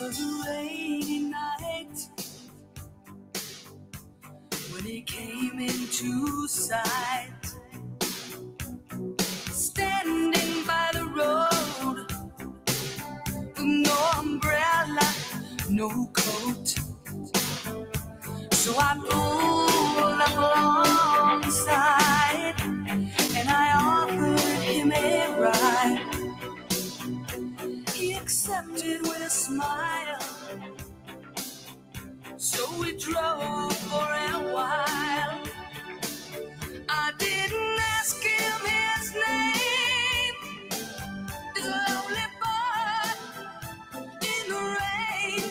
was a rainy night when he came into sight, standing by the road with no umbrella, no coat. So I pulled up alongside and I offered him a ride. He accepted with a smile, so we drove for a while. I didn't ask him his name, this lonely boy in the rain.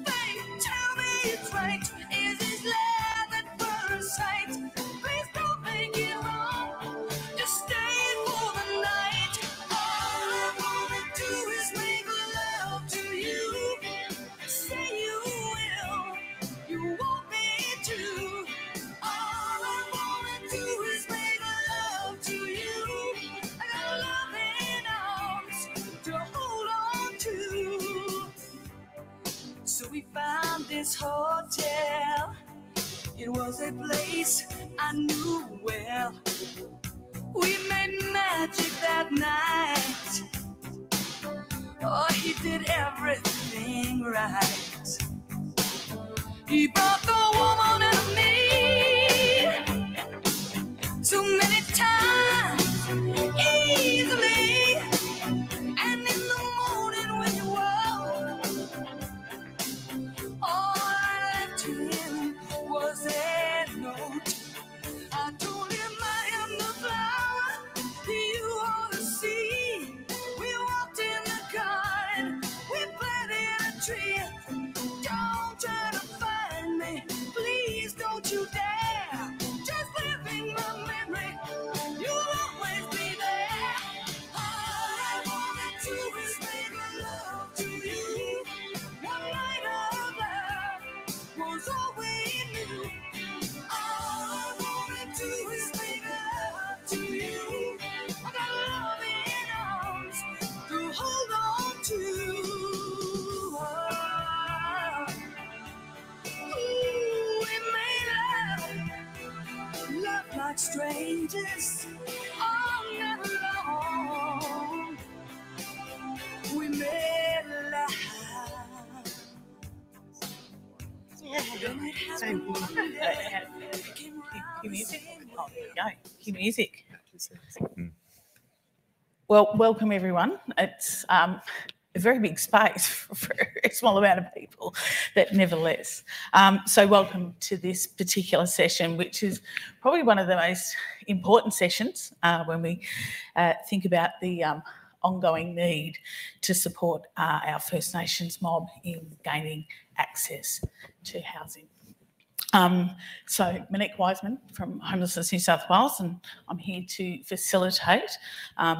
Fate, tell me it's right, is his love at first sight? Please don't make it wrong, just stay for the night. All I wanna do is make love to you. Say you will, you want me to. All I wanna do is make love to you. I got loving arms to hold on to. So we found this hotel. It was a place I knew well. We made magic that night. Oh, he did everything right. He brought the woman in me so many times, easily. And in the morning when you woke, all I left to him was a note. I told him I am the flower you ought to see. We walked in the garden, we planted a tree. Don't try to find me, please don't you dare. Just live in my memory, you'll always be there. All I wanna do is make love to you. One night of love was all we knew. All I wanna do is make love to you. I got loving arms to hold on to. Ooh, we made love like strangers all night long. We made love. Cue music. Oh, there we go. Cue music. Well, welcome everyone. It's a very big space for a small amount of people, but nevertheless. So welcome to this particular session, which is probably one of the most important sessions when we think about the ongoing need to support our First Nations mob in gaining access to housing. So Monique Wiseman from Homelessness New South Wales, and I'm here to facilitate.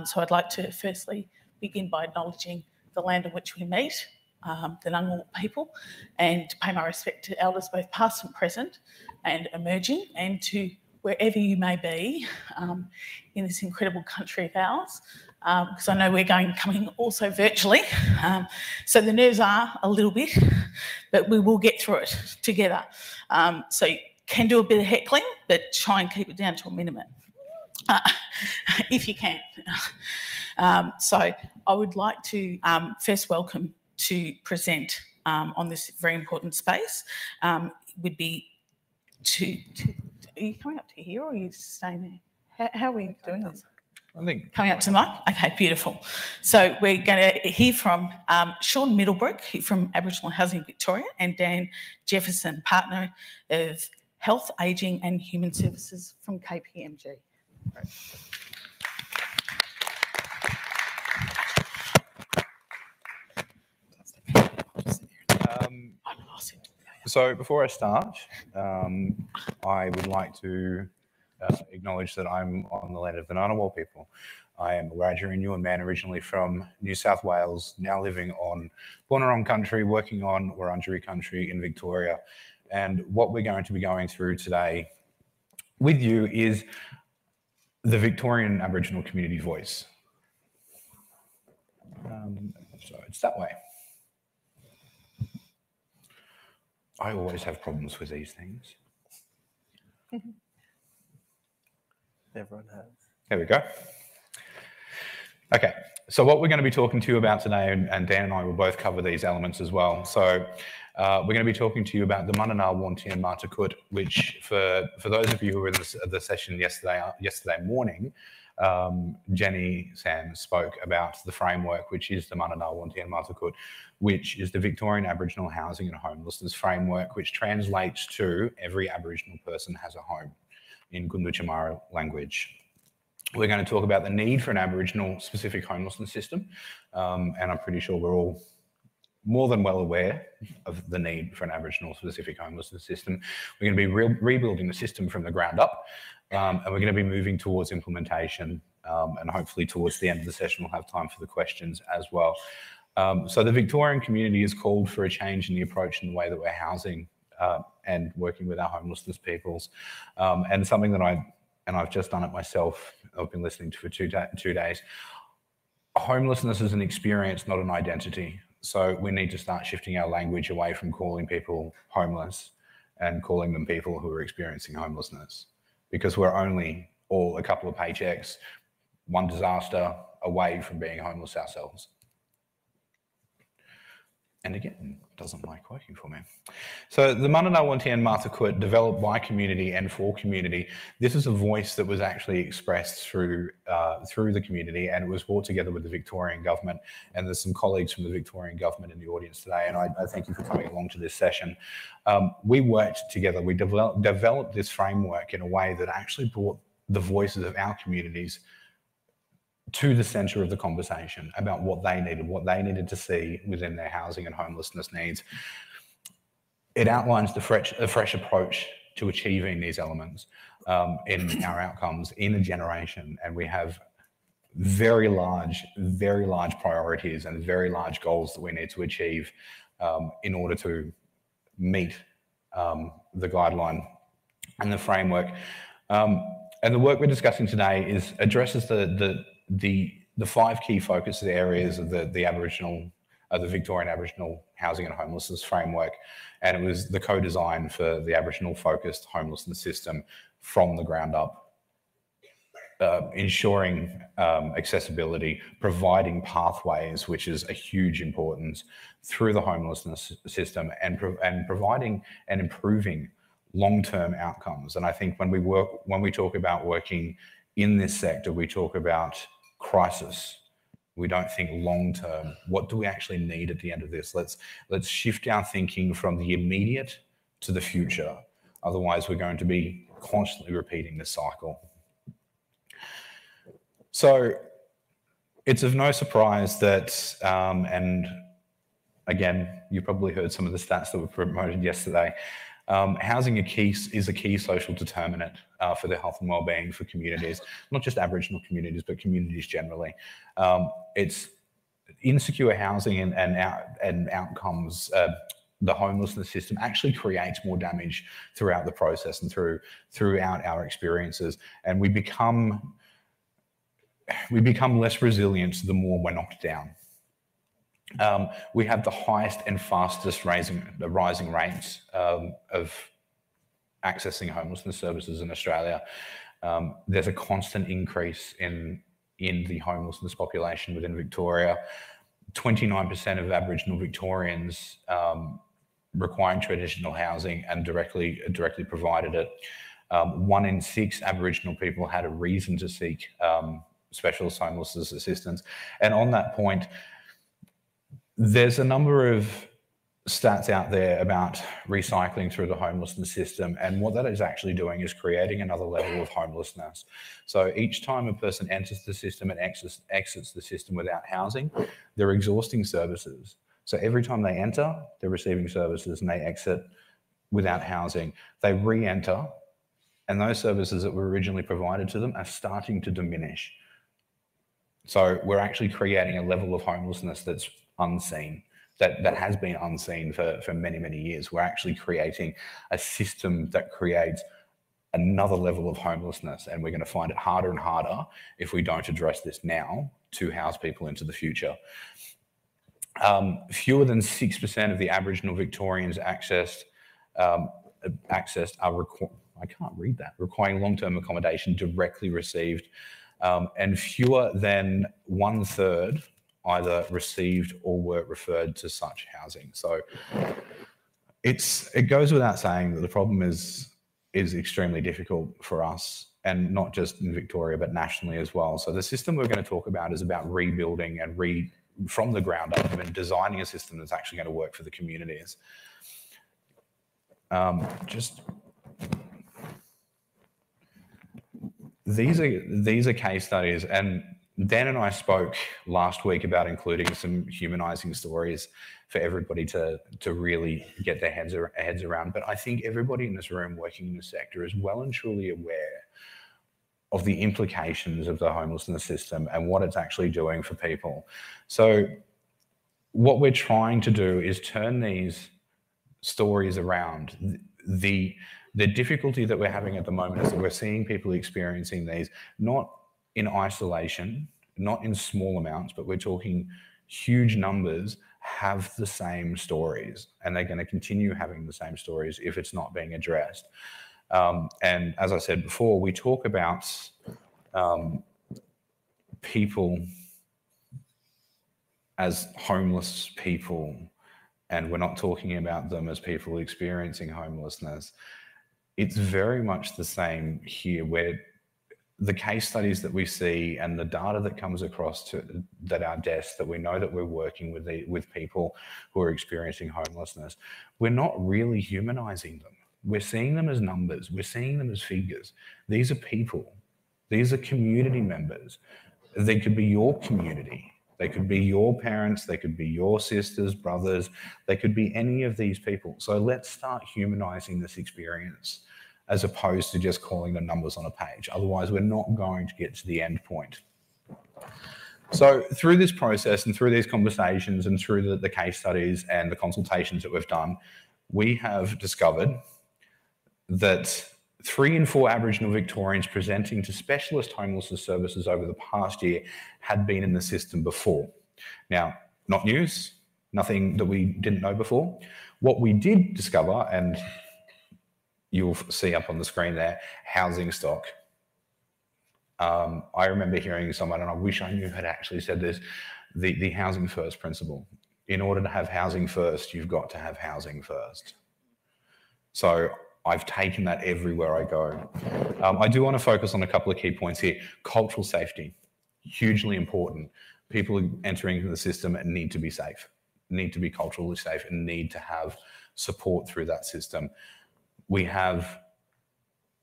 So I'd like to firstly begin by acknowledging the land on which we meet, the Ngunnawal people, and to pay my respect to elders both past and present and emerging, and to wherever you may be in this incredible country of ours, because I know we're coming also virtually. So the nerves are a little bit, but we will get through it together. So you can do a bit of heckling, but try and keep it down to a minimum, if you can. So I would like to first welcome to present on this very important space would be are you coming up to here or are you staying there? How are we doing this? I think coming up to the mic? Okay, beautiful. So we're going to hear from Shaun Middlebrook from Aboriginal Housing Victoria and Dan Jefferson, partner of Health, Ageing and Human Services from KPMG. Right. So before I start, I would like to acknowledge that I'm on the land of the Ngunnawal people. I am a Wiradjuri Yuin man, originally from New South Wales, now living on Bunurong country, working on Wurundjeri country in Victoria. And what we're going to be going through today with you is the Victorian Aboriginal community voice. So it's that way. I always have problems with these things. Everyone has. There we go. Okay, so what we're going to be talking to you about today, and Dan and I will both cover these elements as well. So we're going to be talking to you about the Manana Wungening Matakut, which for those of you who were in the session yesterday morning, Jenny Sam spoke about the framework, which is the Manana Wungening Matakut, which is the Victorian Aboriginal Housing and Homelessness Framework, which translates to every Aboriginal person has a home in Gunditjmara language. We're going to talk about the need for an Aboriginal specific homelessness system, and I'm pretty sure we're all more than well aware of the need for an Aboriginal specific homelessness system. We're going to be rebuilding the system from the ground up, and we're going to be moving towards implementation, and hopefully towards the end of the session we'll have time for the questions as well. So the Victorian community has called for a change in the approach in the way that we're housing and working with our homelessness peoples, and something that I've just done it myself. I've been listening to for 2 days. Homelessness is an experience, not an identity. So we need to start shifting our language away from calling people homeless and calling them people who are experiencing homelessness, because we're only all a couple of paychecks, one disaster away from being homeless ourselves. And again, doesn't like working for me. So the Manana Wungening Matakut, developed by community and for community, this is a voice that was actually expressed through the community, and it was brought together with the Victorian government. And there's some colleagues from the Victorian government in the audience today, and I thank you for coming along to this session. We worked together, we developed this framework in a way that actually brought the voices of our communities to the centre of the conversation about what they needed to see within their housing and homelessness needs. It outlines a fresh approach to achieving these elements in our outcomes in a generation, and we have very large priorities and very large goals that we need to achieve in order to meet the guideline and the framework. And the work we're discussing today addresses the 5 key focus areas of the Victorian Aboriginal Housing and Homelessness Framework, and it was the co-design for the Aboriginal focused homelessness system from the ground up, ensuring accessibility, providing pathways, which is a huge importance through the homelessness system, and providing and improving long-term outcomes. And I think when we talk about working in this sector, we talk about crisis. We don't think long-term. What do we actually need at the end of this? Let's shift our thinking from the immediate to the future. Otherwise, we're going to be constantly repeating this cycle. So it's of no surprise that, and again, you probably heard some of the stats that were promoted yesterday, housing is a key social determinant for the health and well-being for communities, not just Aboriginal communities, but communities generally. It's insecure housing and outcomes. The homelessness system actually creates more damage throughout the process and throughout our experiences, and we become less resilient the more we're knocked down. We have the highest and fastest rising rates of accessing homelessness services in Australia. There's a constant increase in the homelessness population within Victoria. 29% of Aboriginal Victorians requiring traditional housing and directly provided it. 1 in 6 Aboriginal people had a reason to seek specialist homelessness assistance. And on that point, there's a number of stats out there about recycling through the homelessness system, and what that is actually doing is creating another level of homelessness. So each time a person enters the system and exits the system without housing, they're exhausting services. So every time they enter, they're receiving services, and they exit without housing. They re-enter, and those services that were originally provided to them are starting to diminish. So we're actually creating a level of homelessness that's unseen, that has been unseen for many, many years. We're actually creating a system that creates another level of homelessness, and we're going to find it harder and harder if we don't address this now to house people into the future. Fewer than 6% of the Aboriginal Victorians accessed accessed are I can't read that, requiring long-term accommodation directly received, and fewer than 1/3 either received or were referred to such housing. So it goes without saying that the problem is extremely difficult for us, and not just in Victoria, but nationally as well. So the system we're going to talk about is about rebuilding and from the ground up and designing a system that's actually going to work for the communities. These are case studies, and Dan and I spoke last week about including some humanising stories for everybody to really get their heads around. But I think everybody in this room working in the sector is well and truly aware of the implications of the homelessness system and what it's actually doing for people. So what we're trying to do is turn these stories around. The difficulty that we're having at the moment is that we're seeing people experiencing these not in isolation, not in small amounts, but we're talking huge numbers have the same stories, and they're going to continue having the same stories if it's not being addressed. And as I said before, we talk about people as homeless people, and we're not talking about them as people experiencing homelessness. It's very much the same here, where the case studies that we see and the data that comes across that our desks, that we know that we're working with people who are experiencing homelessness, we're not really humanizing them. We're seeing them as numbers. We're seeing them as figures. These are people. These are community members. They could be your community. They could be your parents. They could be your sisters, brothers. They could be any of these people. So let's start humanizing this experience as opposed to just calling the numbers on a page. Otherwise, we're not going to get to the end point. So through this process and through these conversations and through the case studies and the consultations that we've done, we have discovered that 3 in 4 Aboriginal Victorians presenting to specialist homelessness services over the past year had been in the system before. Now, not news, nothing that we didn't know before. What we did discover, and you'll see up on the screen there, housing stock. I remember hearing someone, and I wish I knew had actually said this, the housing first principle. In order to have housing first, you've got to have housing first. So I've taken that everywhere I go. I do want to focus on a couple of key points here. Cultural safety, hugely important. People entering the system need to be safe, need to be culturally safe, and need to have support through that system. We have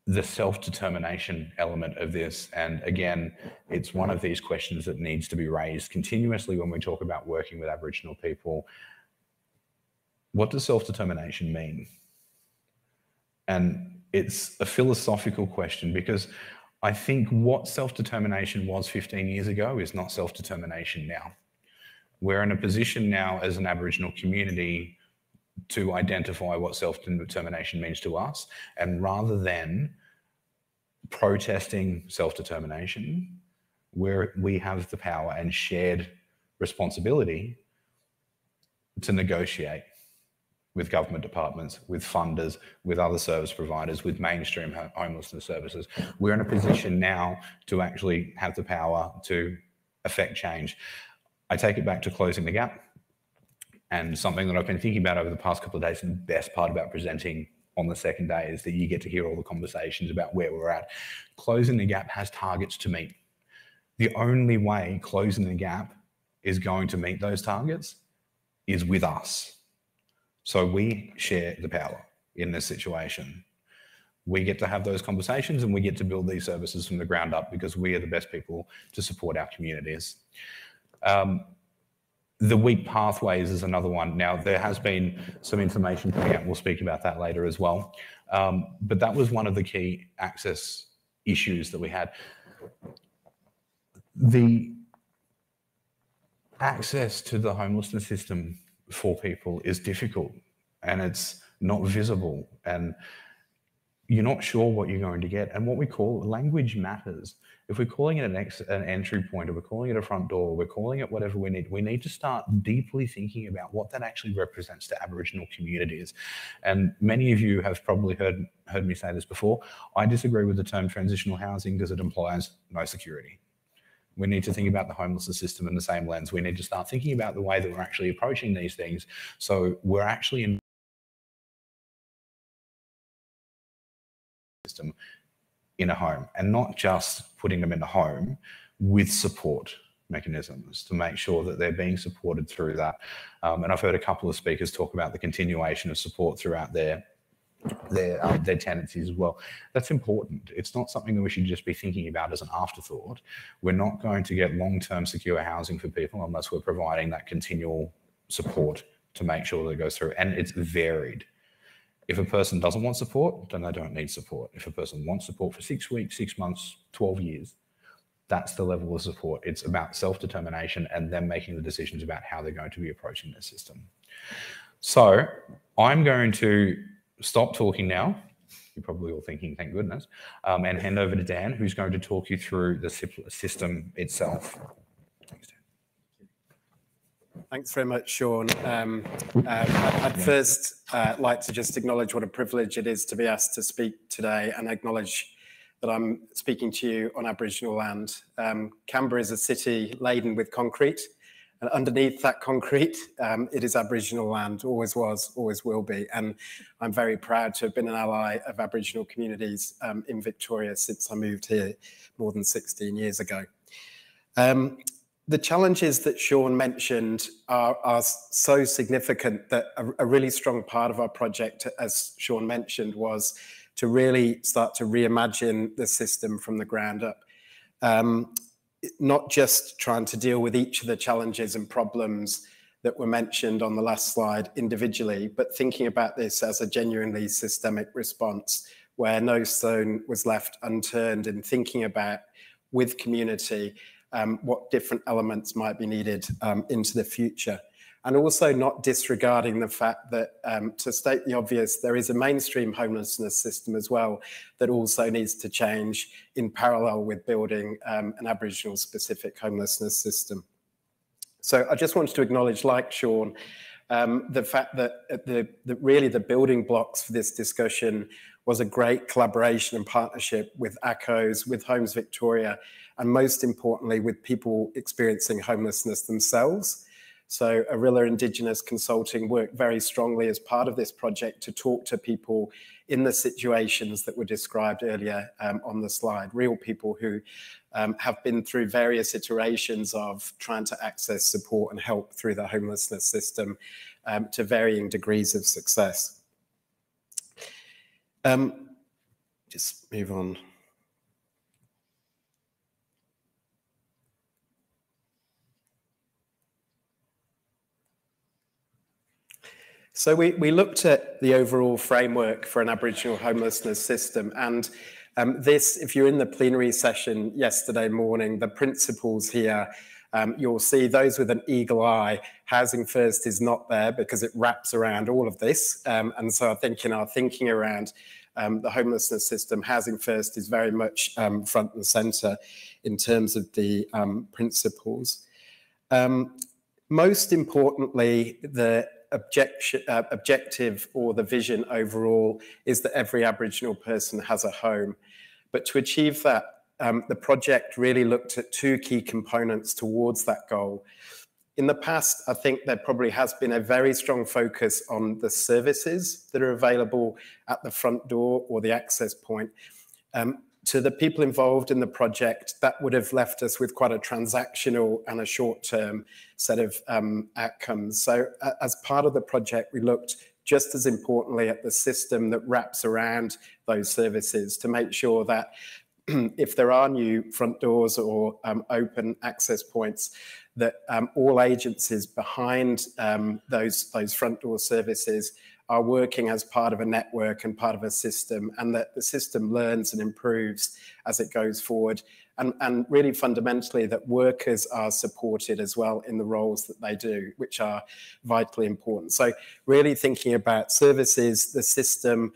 the self-determination element of this. And again, it's one of these questions that needs to be raised continuously when we talk about working with Aboriginal people. What does self-determination mean? And it's a philosophical question, because I think what self-determination was 15 years ago is not self-determination now. We're in a position now as an Aboriginal community to identify what self-determination means to us, and rather than protesting self-determination, where we have the power and shared responsibility to negotiate with government departments, with funders, with other service providers, with mainstream homelessness services. We're in a position now to actually have the power to affect change. I take it back to closing the gap. And something that I've been thinking about over the past couple of days, and the best part about presenting on the second day is that you get to hear all the conversations about where we're at. Closing the gap has targets to meet. The only way closing the gap is going to meet those targets is with us. So we share the power in this situation. We get to have those conversations, and we get to build these services from the ground up, because we are the best people to support our communities. The weak pathways is another one. Now, there has been some information coming out. We'll speak about that later as well. But that was one of the key access issues that we had. The access to the homelessness system for people is difficult, and it's not visible. And you're not sure what you're going to get. And what we call language matters. If we're calling it an entry point, or we're calling it a front door, we're calling it whatever we need to start deeply thinking about what that actually represents to Aboriginal communities. And many of you have probably heard me say this before. I disagree with the term transitional housing because it implies no security. We need to think about the homelessness system in the same lens. We need to start thinking about the way that we're actually approaching these things. So we're actually in system in a home, and not just putting them in a home, with support mechanisms to make sure that they're being supported through that. And I've heard a couple of speakers talk about the continuation of support throughout their tenancies as well. That's important. It's not something that we should just be thinking about as an afterthought. We're not going to get long-term secure housing for people unless we're providing that continual support to make sure that it goes through. And it's varied. If a person doesn't want support, then they don't need support. If a person wants support for 6 weeks, 6 months, 12 years, that's the level of support. It's about self-determination and them making the decisions about how they're going to be approaching their system. So I'm going to stop talking now. You're probably all thinking, thank goodness, and hand over to Dan, who's going to talk you through the system itself. Thanks, Dan. Thanks very much, Shaun. I'd first like to just acknowledge what a privilege it is to be asked to speak today, and acknowledge that I'm speaking to you on Aboriginal land. Canberra is a city laden with concrete, and underneath that concrete, it is Aboriginal land, always was, always will be. And I'm very proud to have been an ally of Aboriginal communities in Victoria since I moved here more than 16 years ago. The challenges that Shaun mentioned are so significant that a really strong part of our project, as Shaun mentioned, was to really start to reimagine the system from the ground up. Not just trying to deal with each of the challenges and problems that were mentioned on the last slide individually, but thinking about this as a genuinely systemic response where no stone was left unturned in thinking about, with community, what different elements might be needed into the future. And also not disregarding the fact that, to state the obvious, there is a mainstream homelessness system as well that also needs to change in parallel with building an Aboriginal specific homelessness system. So I just wanted to acknowledge, like Shaun, the fact that really the building blocks for this discussion was a great collaboration and partnership with ACOs, with Homes Victoria, and most importantly, with people experiencing homelessness themselves. So Arilla Indigenous Consulting worked very strongly as part of this project to talk to people in the situations that were described earlier on the slide, real people who have been through various iterations of trying to access support and help through the homelessness system to varying degrees of success. Just move on. So we looked at the overall framework for an Aboriginal homelessness system, and this, if you're in the plenary session yesterday morning, the principles here, you'll see those with an eagle eye. Housing first is not there because it wraps around all of this, and so I think in our thinking around the homelessness system, housing first is very much front and centre in terms of the principles. Most importantly, the objective or the vision overall is that every Aboriginal person has a home. But to achieve that, the project really looked at two key components towards that goal. In the past, I think there probably has been a very strong focus on the services that are available at the front door or the access point. To the people involved in the project, that would have left us with quite a transactional and a short-term set of outcomes. So as part of the project, we looked just as importantly at the system that wraps around those services to make sure that if there are new front doors or open access points, that all agencies behind those front door services are working as part of a network and part of a system, and that the system learns and improves as it goes forward. And really fundamentally that workers are supported as well in the roles that they do, which are vitally important. So really thinking about services, the system,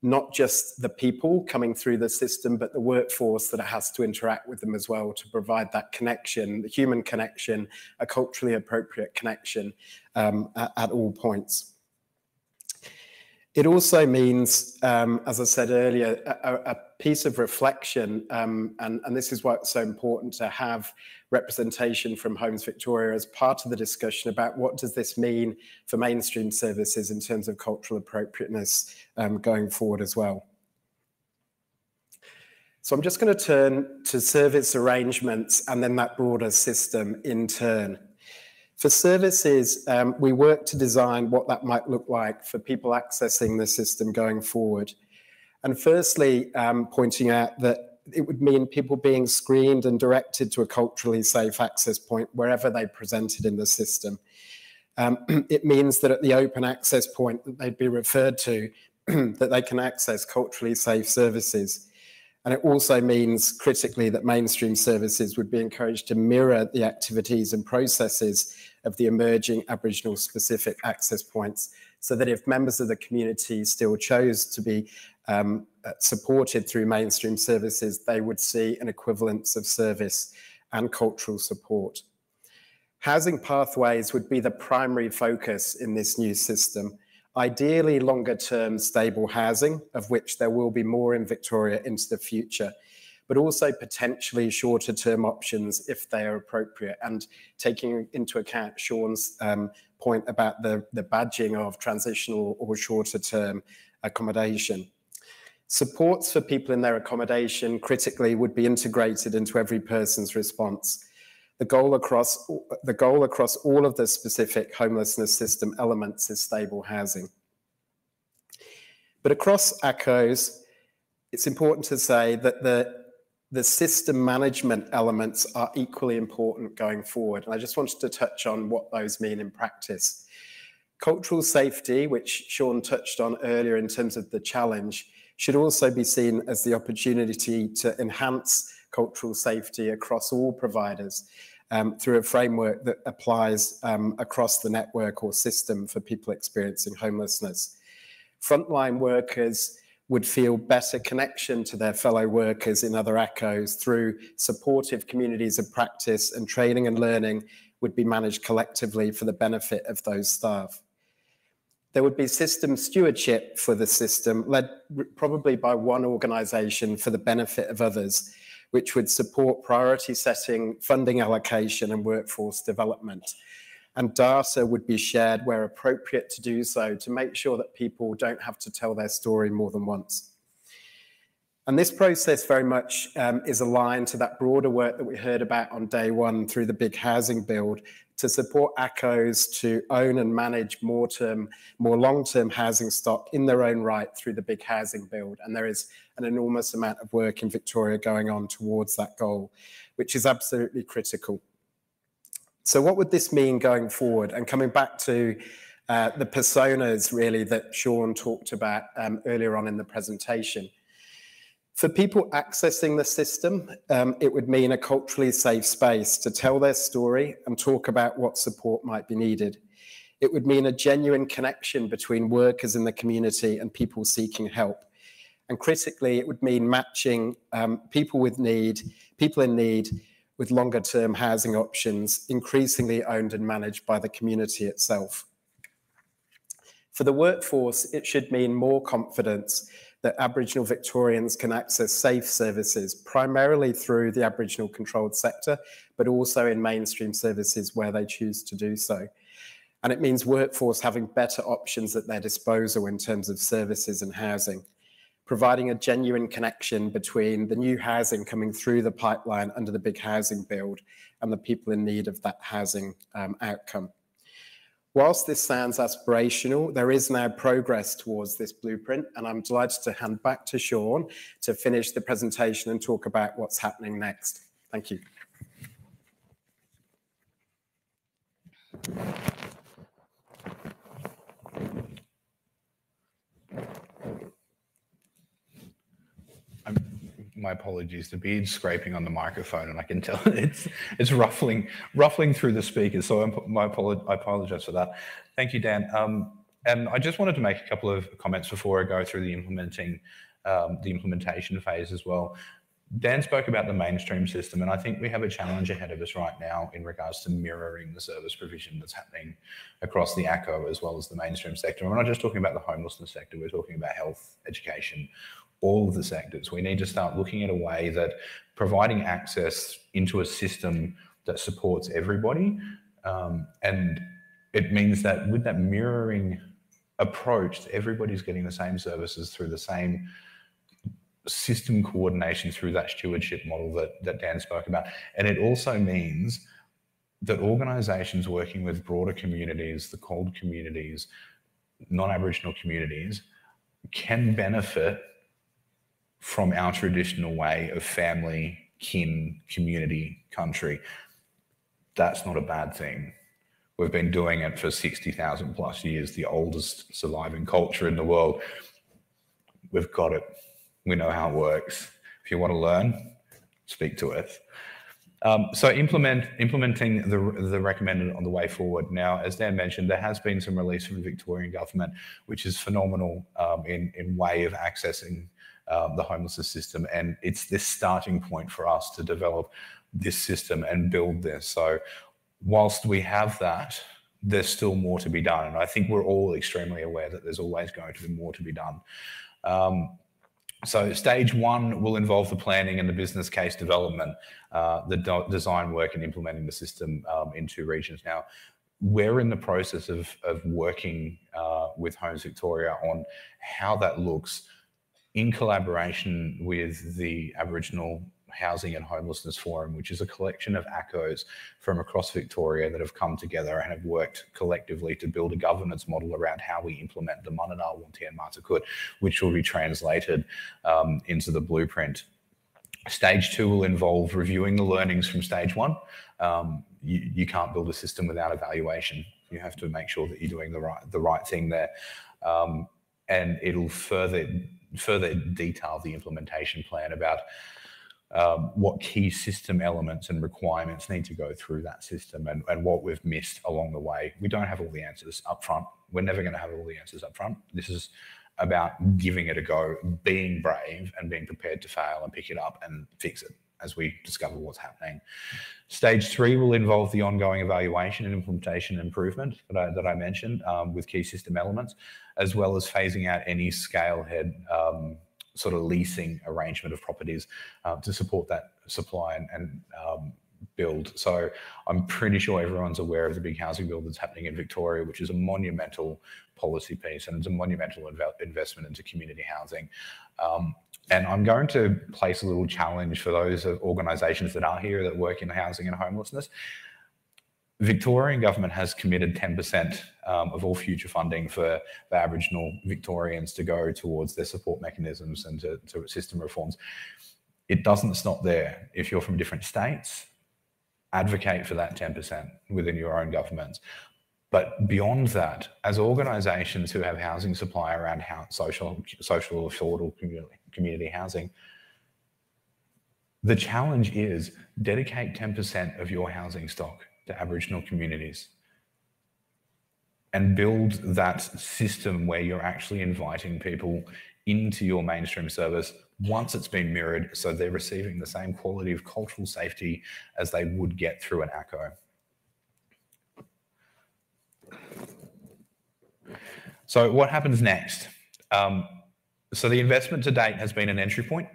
not just the people coming through the system, but the workforce that has to interact with them as well to provide that connection, the human connection, a culturally appropriate connection at all points. It also means, as I said earlier, a piece of reflection, and this is why it's so important to have representation from Homes Victoria as part of the discussion about what does this mean for mainstream services in terms of cultural appropriateness going forward as well. So I'm just going to turn to service arrangements and then that broader system in turn. For services, we work to design what that might look like for people accessing the system going forward. And firstly, pointing out that it would mean people being screened and directed to a culturally safe access point wherever they presented in the system. It means that at the open access point that they'd be referred to, that they can access culturally safe services. And it also means, critically, that mainstream services would be encouraged to mirror the activities and processes of the emerging Aboriginal specific access points, so that if members of the community still chose to be supported through mainstream services, they would see an equivalence of service and cultural support. Housing pathways would be the primary focus in this new system. Ideally, longer-term stable housing, of which there will be more in Victoria into the future, but also potentially shorter-term options if they are appropriate, and taking into account Shaun's point about the badging of transitional or shorter-term accommodation. Supports for people in their accommodation, critically, would be integrated into every person's response. The goal across all of the specific homelessness system elements is stable housing. But across ACOs, it's important to say that the system management elements are equally important going forward. And I just wanted to touch on what those mean in practice. Cultural safety, which Shaun touched on earlier in terms of the challenge, should also be seen as the opportunity to enhance cultural safety across all providers through a framework that applies across the network or system for people experiencing homelessness. Frontline workers would feel better connection to their fellow workers in other ACOs through supportive communities of practice, and training and learning would be managed collectively for the benefit of those staff. There would be system stewardship for the system, led probably by one organisation for the benefit of others, which would support priority setting, funding allocation and workforce development. And data would be shared where appropriate to do so, to make sure that people don't have to tell their story more than once. And this process very much is aligned to that broader work that we heard about on day one through the big housing build, to support ACOs to own and manage more long-term housing stock in their own right through the big housing build. And there is an enormous amount of work in Victoria going on towards that goal, which is absolutely critical. So what would this mean going forward? And coming back to the personas really that Shaun talked about earlier on in the presentation. For people accessing the system, it would mean a culturally safe space to tell their story and talk about what support might be needed. It would mean a genuine connection between workers in the community and people seeking help. And critically, it would mean matching people in need with longer-term housing options, increasingly owned and managed by the community itself. For the workforce, it should mean more confidence that Aboriginal Victorians can access safe services, primarily through the Aboriginal controlled sector, but also in mainstream services where they choose to do so. And it means workforce having better options at their disposal in terms of services and housing, providing a genuine connection between the new housing coming through the pipeline under the big housing build and the people in need of that housing outcome. Whilst this sounds aspirational, there is now progress towards this blueprint, and I'm delighted to hand back to Shaun to finish the presentation and talk about what's happening next. Thank you. My apologies, the bead's scraping on the microphone, and I can tell it's ruffling through the speakers. So I apologize for that. Thank you, Dan. And I just wanted to make a couple of comments before I go through the implementation phase as well. Dan spoke about the mainstream system, and I think we have a challenge ahead of us right now in regards to mirroring the service provision that's happening across the ACO as well as the mainstream sector. And we're not just talking about the homelessness sector, we're talking about health, education, all of the sectors. We need to start looking at a way that providing access into a system that supports everybody, and it means that with that mirroring approach, everybody's getting the same services through the same system coordination through that stewardship model that Dan spoke about. And it also means that organisations working with broader communities, the cold communities, non-Aboriginal communities, can benefit from our traditional way of family, kin, community, country. That's not a bad thing. We've been doing it for 60,000 plus years, the oldest surviving culture in the world. We've got it. We know how it works. If you want to learn, speak to us. So implementing the recommended on the way forward. Now, as Dan mentioned, there has been some release from the Victorian government, which is phenomenal in way of accessing the homelessness system. And it's this starting point for us to develop this system and build this. So whilst we have that, there's still more to be done. And I think we're all extremely aware that there's always going to be more to be done. So stage one will involve the planning and the business case development, the design work and implementing the system in 2 regions. Now, we're in the process of working with Homes Victoria on how that looks in collaboration with the Aboriginal Housing and Homelessness Forum, which is a collection of ACOs from across Victoria that have come together and have worked collectively to build a governance model around how we implement the Manana, Wanti and Matakut, which will be translated into the blueprint. Stage 2 will involve reviewing the learnings from stage 1. You can't build a system without evaluation. You have to make sure that you're doing the right thing there. And it'll further detail the implementation plan about what key system elements and requirements need to go through that system and what we've missed along the way. We don't have all the answers up front. We're never going to have all the answers up front. This is about giving it a go, being brave and being prepared to fail and pick it up and fix it as we discover what's happening. Stage 3 will involve the ongoing evaluation and implementation and improvement that I mentioned with key system elements, as well as phasing out any scale-head sort of leasing arrangement of properties to support that supply and build. So I'm pretty sure everyone's aware of the big housing build that's happening in Victoria, which is a monumental policy piece and it's a monumental investment into community housing. And I'm going to place a little challenge for those organisations that are here that work in housing and homelessness. Victorian government has committed 10% of all future funding for the Aboriginal Victorians to go towards their support mechanisms and to system reforms. It doesn't stop there. If you're from different states, advocate for that 10% within your own governments. But beyond that, as organisations who have housing supply around social affordable community housing, the challenge is dedicate 10% of your housing stock to Aboriginal communities and build that system where you're actually inviting people into your mainstream service once it's been mirrored, so they're receiving the same quality of cultural safety as they would get through an ACO. So what happens next? So the investment to date has been an entry point,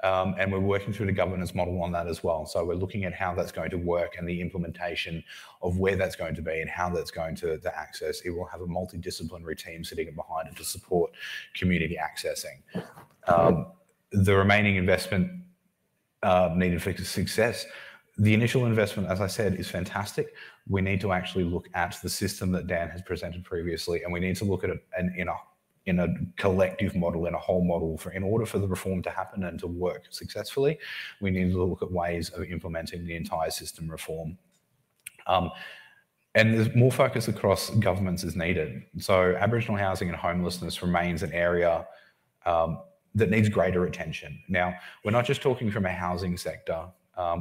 and we're working through the governance model on that as well. So we're looking at how that's going to work and the implementation of where that's going to be and how that's going to access. It will have a multidisciplinary team sitting behind it to support community accessing. The remaining investment needed for success, the initial investment, as I said, is fantastic. We need to actually look at the system that Dan has presented previously, and we need to look at it in a collective model, in a whole model. In order for the reform to happen and to work successfully, we need to look at ways of implementing the entire system reform. And there's more focus across governments is needed. So Aboriginal housing and homelessness remains an area that needs greater attention. Now, we're not just talking from a housing sector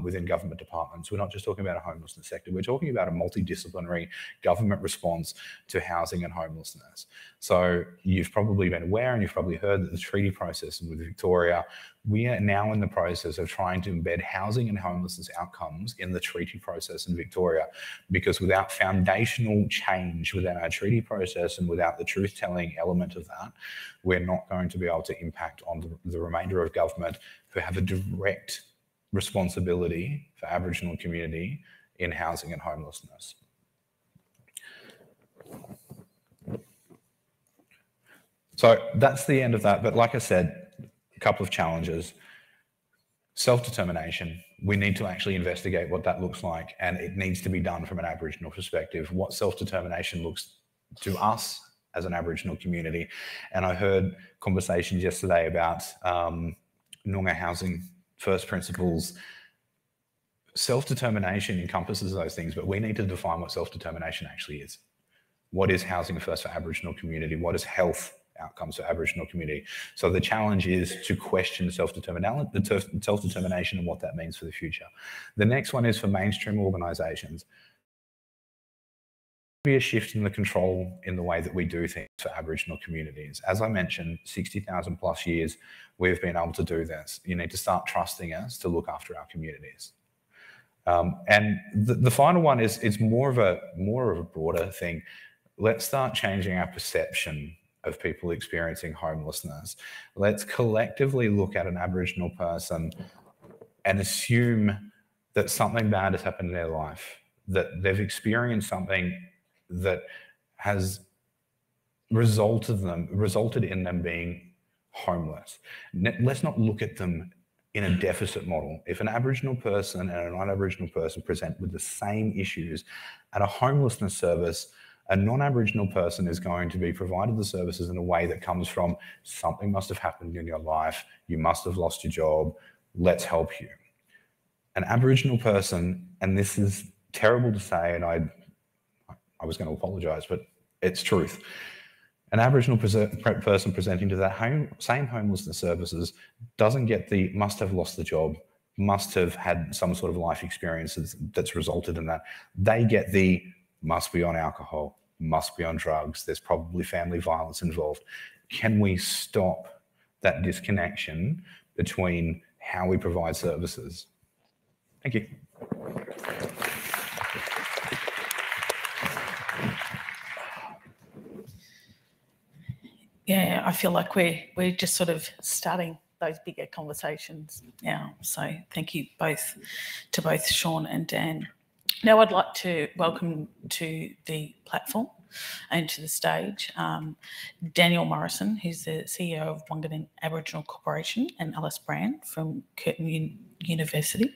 within government departments. We're not just talking about a homelessness sector, we're talking about a multidisciplinary government response to housing and homelessness. So you've probably been aware and you've probably heard that the treaty process with Victoria, we are now in the process of trying to embed housing and homelessness outcomes in the treaty process in Victoria, because without foundational change within our treaty process and without the truth-telling element of that, we're not going to be able to impact on the remainder of government who have a direct responsibility for Aboriginal community in housing and homelessness. So that's the end of that. But like I said, a couple of challenges. Self-determination. We need to actually investigate what that looks like, and it needs to be done from an Aboriginal perspective, what self-determination looks to us as an Aboriginal community. And I heard conversations yesterday about Noongar housing first principles. Self-determination encompasses those things, but we need to define what self-determination actually is. What is housing first for Aboriginal community? What is health outcomes for Aboriginal community? So the challenge is to question self-determination and what that means for the future. The next one is for mainstream organisations. Be a shift in the control in the way that we do things for Aboriginal communities. As I mentioned, 60,000 plus years we've been able to do this. You need to start trusting us to look after our communities. And the final one is it's more of a broader thing. Let's start changing our perception of people experiencing homelessness. Let's collectively look at an Aboriginal person and assume that something bad has happened in their life, that they've experienced something that has resulted in them being homeless. Let's not look at them in a deficit model. If an Aboriginal person and a non-Aboriginal person present with the same issues at a homelessness service, a non-Aboriginal person is going to be provided the services in a way that comes from something must have happened in your life, you must have lost your job, let's help you. An Aboriginal person, and this is terrible to say, and I was going to apologise, but it's truth. An Aboriginal person presenting to that same homelessness services doesn't get the must have lost the job, must have had some sort of life experiences that's resulted in that. They get the must be on alcohol, must be on drugs, there's probably family violence involved. Can we stop that disconnection between how we provide services? Thank you. Yeah, I feel like we're just sort of starting those bigger conversations now. So thank you both to both Shaun and Dan. Now I'd like to welcome to the platform and to the stage Daniel Morrison, who's the CEO of Wungening Aboriginal Corporation, and Alice Brand from Curtin University.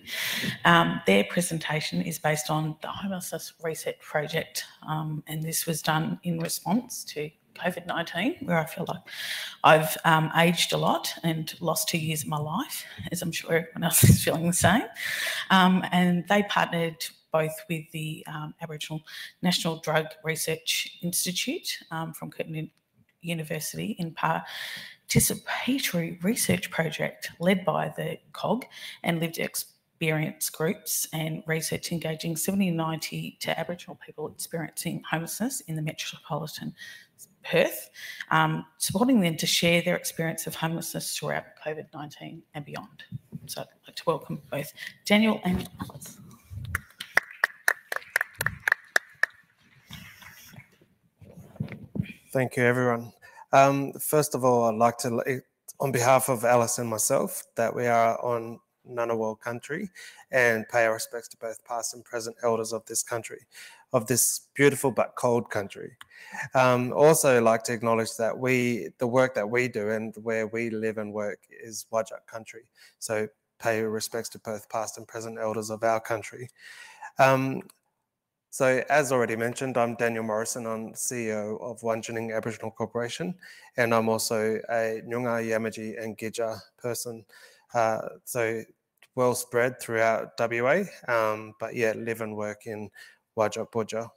Their presentation is based on the Homelessness Reset Project, and this was done in response to COVID-19, where I feel like I've aged a lot and lost 2 years of my life, as I'm sure everyone else is feeling the same. And they partnered both with the Aboriginal National Drug Research Institute from Curtin University in participatory research project led by the COG and lived experience groups and research engaging 70 to 90 to Aboriginal people experiencing homelessness in the metropolitan Perth, supporting them to share their experience of homelessness throughout COVID-19 and beyond. So I'd like to welcome both Daniel and Alice. Thank you, everyone. First of all, I'd like to, on behalf of Alice and myself, that we are on Ngunnawal country and pay our respects to both past and present elders of this country, of this beautiful but cold country. Also like to acknowledge that the work that we do and where we live and work is Wajak country. So pay respects to both past and present elders of our country. So as already mentioned, I'm Daniel Morrison. I'm CEO of Wungening Aboriginal Corporation, and I'm also a Noongar, Yamaji and Gidja person. So well spread throughout WA, but yeah, live and work in Wajak Budja.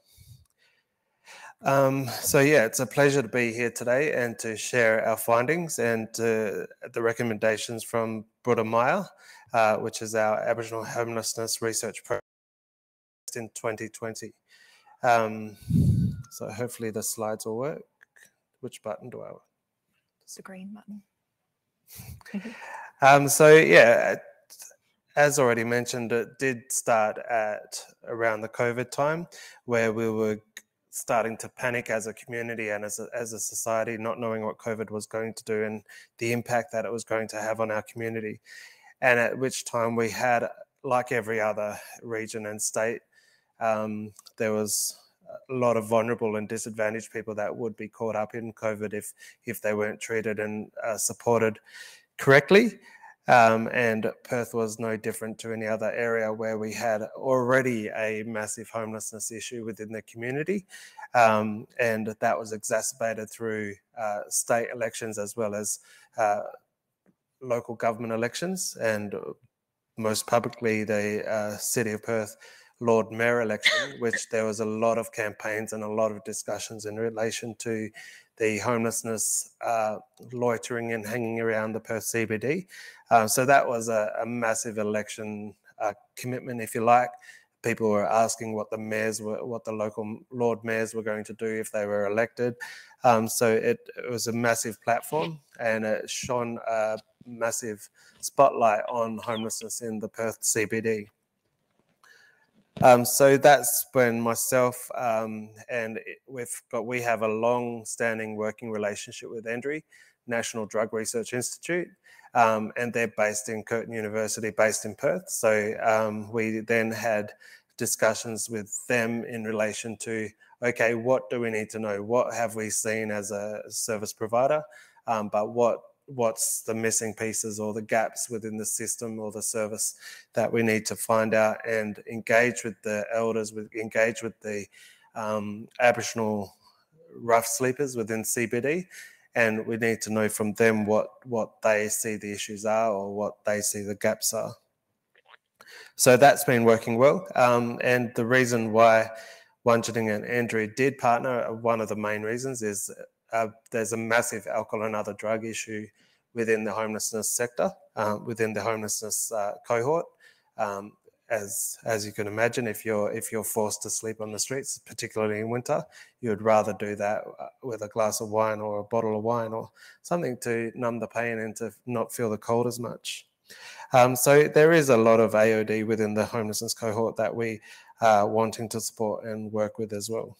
So yeah, it's a pleasure to be here today and to share our findings and the recommendations from Buddha Maya which is our Aboriginal homelessness research project in 2020. So hopefully the slides will work. Which button do I want? It's the green button. So yeah, as already mentioned, it did start at around the COVID time, where we were starting to panic as a community and as a society, not knowing what COVID was going to do and the impact that it was going to have on our community. And at which time we had, like every other region and state, there was a lot of vulnerable and disadvantaged people that would be caught up in COVID if they weren't treated and supported correctly. And Perth was no different to any other area where we had already a massive homelessness issue within the community. And that was exacerbated through state elections as well as local government elections, and most publicly the City of Perth Lord Mayor election, which there was a lot of campaigns and a lot of discussions in relation to the homelessness, loitering and hanging around the Perth CBD. So that was a massive election commitment, if you like. People were asking what the local Lord Mayors were going to do if they were elected. So it was a massive platform, and it shone a massive spotlight on homelessness in the Perth CBD. So that's when myself and we have a long-standing working relationship with ENDRI, National Drug Research Institute, and they're based in Curtin University, based in Perth. So we then had discussions with them in relation to, okay, what do we need to know? What have we seen as a service provider? But what's the missing pieces or the gaps within the system or the service that we need to find out and engage with the elders, engage with the Aboriginal rough sleepers within CBD, and we need to know from them what they see the issues are or what they see the gaps are. So that's been working well, and the reason why Wungening and ENDRI did partner, one of the main reasons is there's a massive alcohol and other drug issue within the homelessness sector, within the homelessness cohort. As you can imagine, if you're forced to sleep on the streets, particularly in winter, you would rather do that with a glass of wine or a bottle of wine or something to numb the pain and to not feel the cold as much. So there is a lot of AOD within the homelessness cohort that we are wanting to support and work with as well.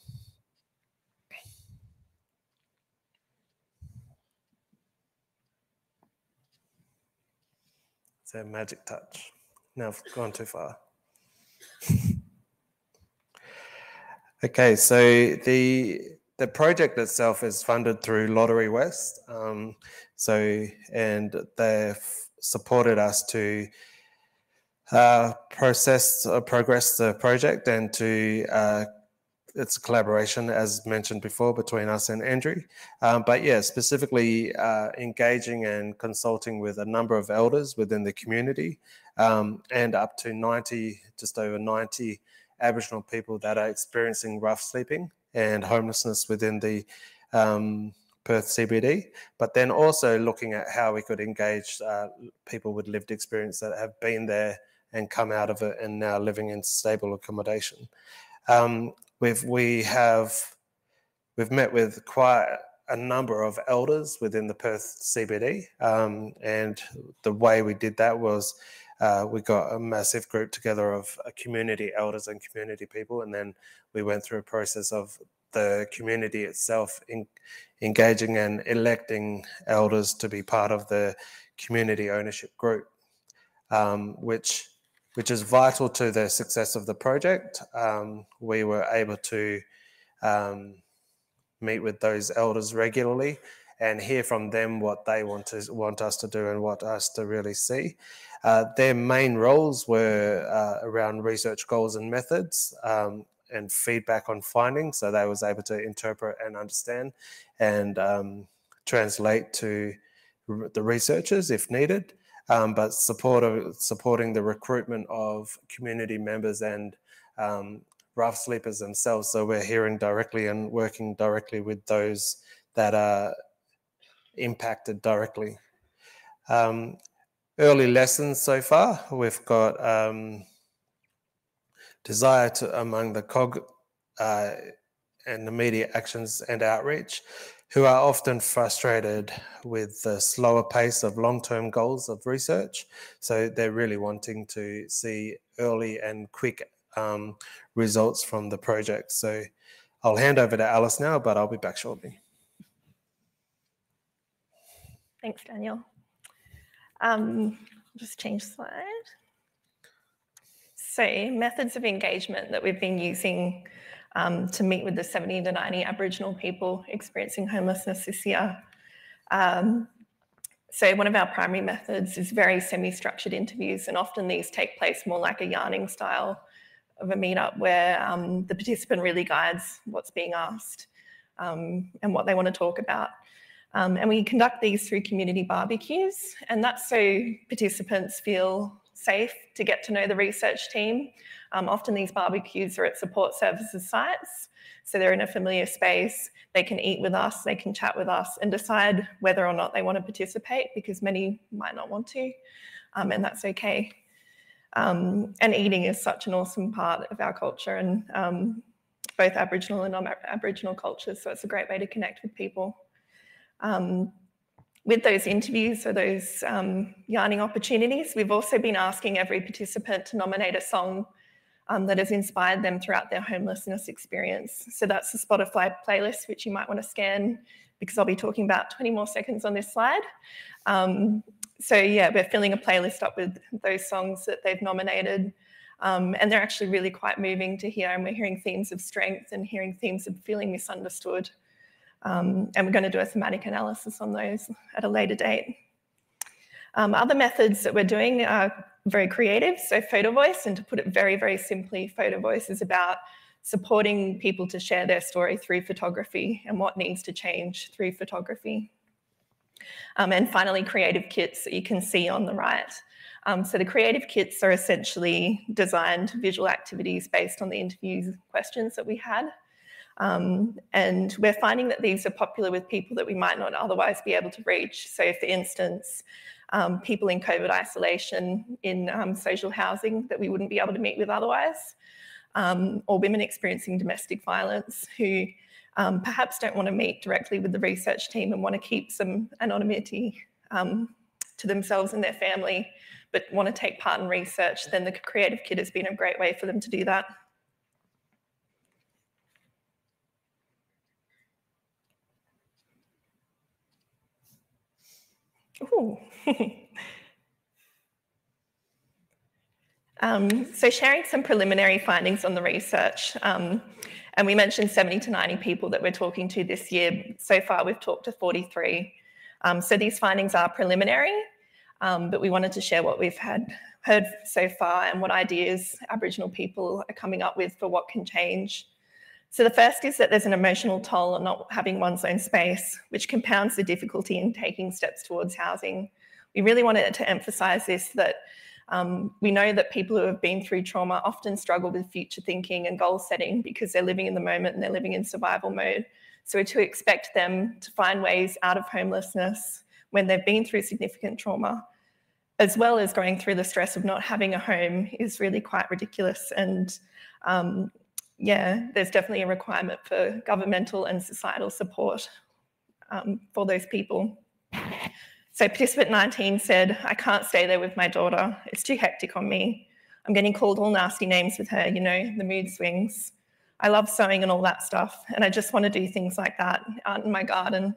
It's a magic touch. Now I've gone too far. Okay, so the project itself is funded through Lottery West. And they've supported us to progress the project, and to it's a collaboration, as mentioned before, between us and ENDRI. But yeah, specifically engaging and consulting with a number of elders within the community, and up to just over 90 Aboriginal people that are experiencing rough sleeping and homelessness within the Perth CBD, but then also looking at how we could engage people with lived experience that have been there and come out of it and now living in stable accommodation. We've met with quite a number of elders within the Perth CBD, and the way we did that was we got a massive group together of community elders and community people, and then we went through a process of the community itself engaging and electing elders to be part of the community ownership group, which is vital to the success of the project. We were able to meet with those elders regularly and hear from them what they want us to do and what us to really see. Their main roles were around research goals and methods, and feedback on findings, so they was able to interpret and understand and translate to the researchers if needed, but supporting the recruitment of community members and rough sleepers themselves. So we're hearing directly and working directly with those that are impacted directly. Early lessons so far, we've got desire among the COG and immediate actions and outreach, who are often frustrated with the slower pace of long-term goals of research. So they're really wanting to see early and quick results from the project. So I'll hand over to Alice now, but I'll be back shortly. Thanks, Daniel. Just change slide. So methods of engagement that we've been using to meet with the 70 to 90 Aboriginal people experiencing homelessness this year. So one of our primary methods is very semi-structured interviews, and often these take place more like a yarning style of a meetup where the participant really guides what's being asked and what they want to talk about. And we conduct these through community barbecues, and that's so participants feel safe to get to know the research team. Often these barbecues are at support services sites, so they're in a familiar space. They can eat with us, they can chat with us and decide whether or not they want to participate, because many might not want to, and that's okay. And eating is such an awesome part of our culture, and both Aboriginal and non-Aboriginal cultures, so it's a great way to connect with people. With those interviews or those yarning opportunities, we've also been asking every participant to nominate a song that has inspired them throughout their homelessness experience. So that's the Spotify playlist, which you might want to scan, because I'll be talking about 20 more seconds on this slide. So yeah, we're filling a playlist up with those songs that they've nominated. And they're actually really quite moving to hear, and we're hearing themes of strength and hearing themes of feeling misunderstood. And we're going to do a thematic analysis on those at a later date. Other methods that we're doing are very creative, so photo voice, and to put it very, very simply, photo voice is about supporting people to share their story through photography and what needs to change through photography. And finally, creative kits that you can see on the right. So the creative kits are essentially designed visual activities based on the interview questions that we had. And we're finding that these are popular with people that we might not otherwise be able to reach. So for instance, people in COVID isolation in social housing that we wouldn't be able to meet with otherwise, or women experiencing domestic violence who perhaps don't want to meet directly with the research team and want to keep some anonymity to themselves and their family, but want to take part in research, then the creative kit has been a great way for them to do that. Ooh. So sharing some preliminary findings on the research, and we mentioned 70 to 90 people that we're talking to this year. So far we've talked to 43. So these findings are preliminary, but we wanted to share what we've heard so far and what ideas Aboriginal people are coming up with for what can change. So the first is that there's an emotional toll on not having one's own space, which compounds the difficulty in taking steps towards housing. We really wanted to emphasise this, that we know that people who have been through trauma often struggle with future thinking and goal setting because they're living in the moment and they're living in survival mode. So to expect them to find ways out of homelessness when they've been through significant trauma, as well as going through the stress of not having a home, is really quite ridiculous. And yeah, there's definitely a requirement for governmental and societal support for those people. So participant 19 said, I can't stay there with my daughter. It's too hectic on me. I'm getting called all nasty names with her, you know, the mood swings. I love sewing and all that stuff, and I just want to do things like that out in my garden.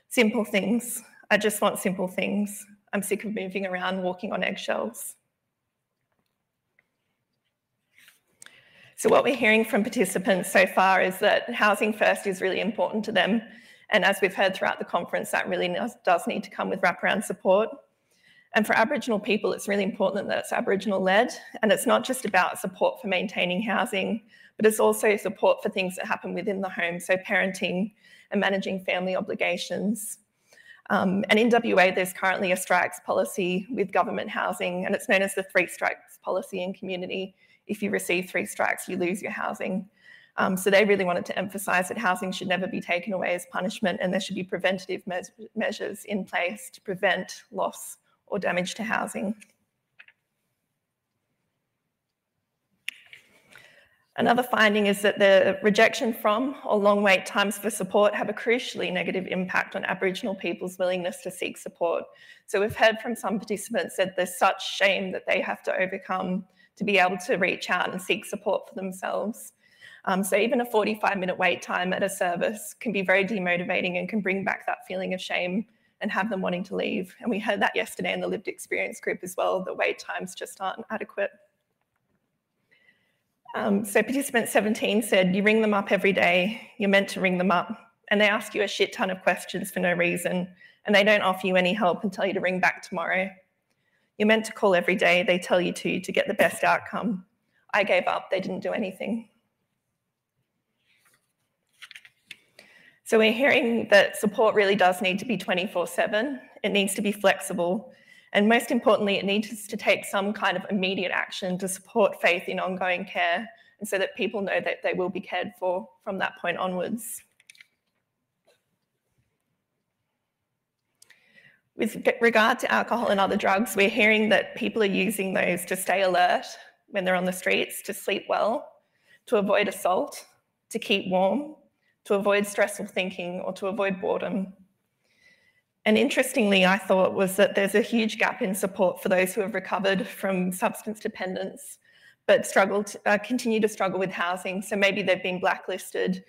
Simple things. I just want simple things. I'm sick of moving around, walking on eggshells. So what we're hearing from participants so far is that housing first is really important to them. And as we've heard throughout the conference, that really does need to come with wraparound support. And for Aboriginal people, it's really important that it's Aboriginal-led, and it's not just about support for maintaining housing, but it's also support for things that happen within the home, so parenting and managing family obligations. And in WA, there's currently a strikes policy with government housing, and it's known as the 3 strikes policy in community. If you receive 3 strikes, you lose your housing. So they really wanted to emphasise that housing should never be taken away as punishment, and there should be preventative measures in place to prevent loss or damage to housing. Another finding is that the rejection from or long wait times for support have a crucially negative impact on Aboriginal people's willingness to seek support. So we've heard from some participants that there's such shame that they have to overcome to be able to reach out and seek support for themselves. So even a 45-minute wait time at a service can be very demotivating and can bring back that feeling of shame and have them wanting to leave. And we heard that yesterday in the lived experience group as well, that wait times just aren't adequate. So participant 17 said, you ring them up every day, you're meant to ring them up, and they ask you a shit ton of questions for no reason, and they don't offer you any help and tell you to ring back tomorrow. You're meant to call every day, they tell you to get the best outcome. I gave up, they didn't do anything. So we're hearing that support really does need to be 24/7, it needs to be flexible, and most importantly, it needs to take some kind of immediate action to support faith in ongoing care, and so that people know that they will be cared for from that point onwards. With regard to alcohol and other drugs, we're hearing that people are using those to stay alert when they're on the streets, to sleep well, to avoid assault, to keep warm, to avoid stressful thinking, or to avoid boredom. And interestingly, I thought was that there's a huge gap in support for those who have recovered from substance dependence, but continue to struggle with housing. So maybe they've been blacklisted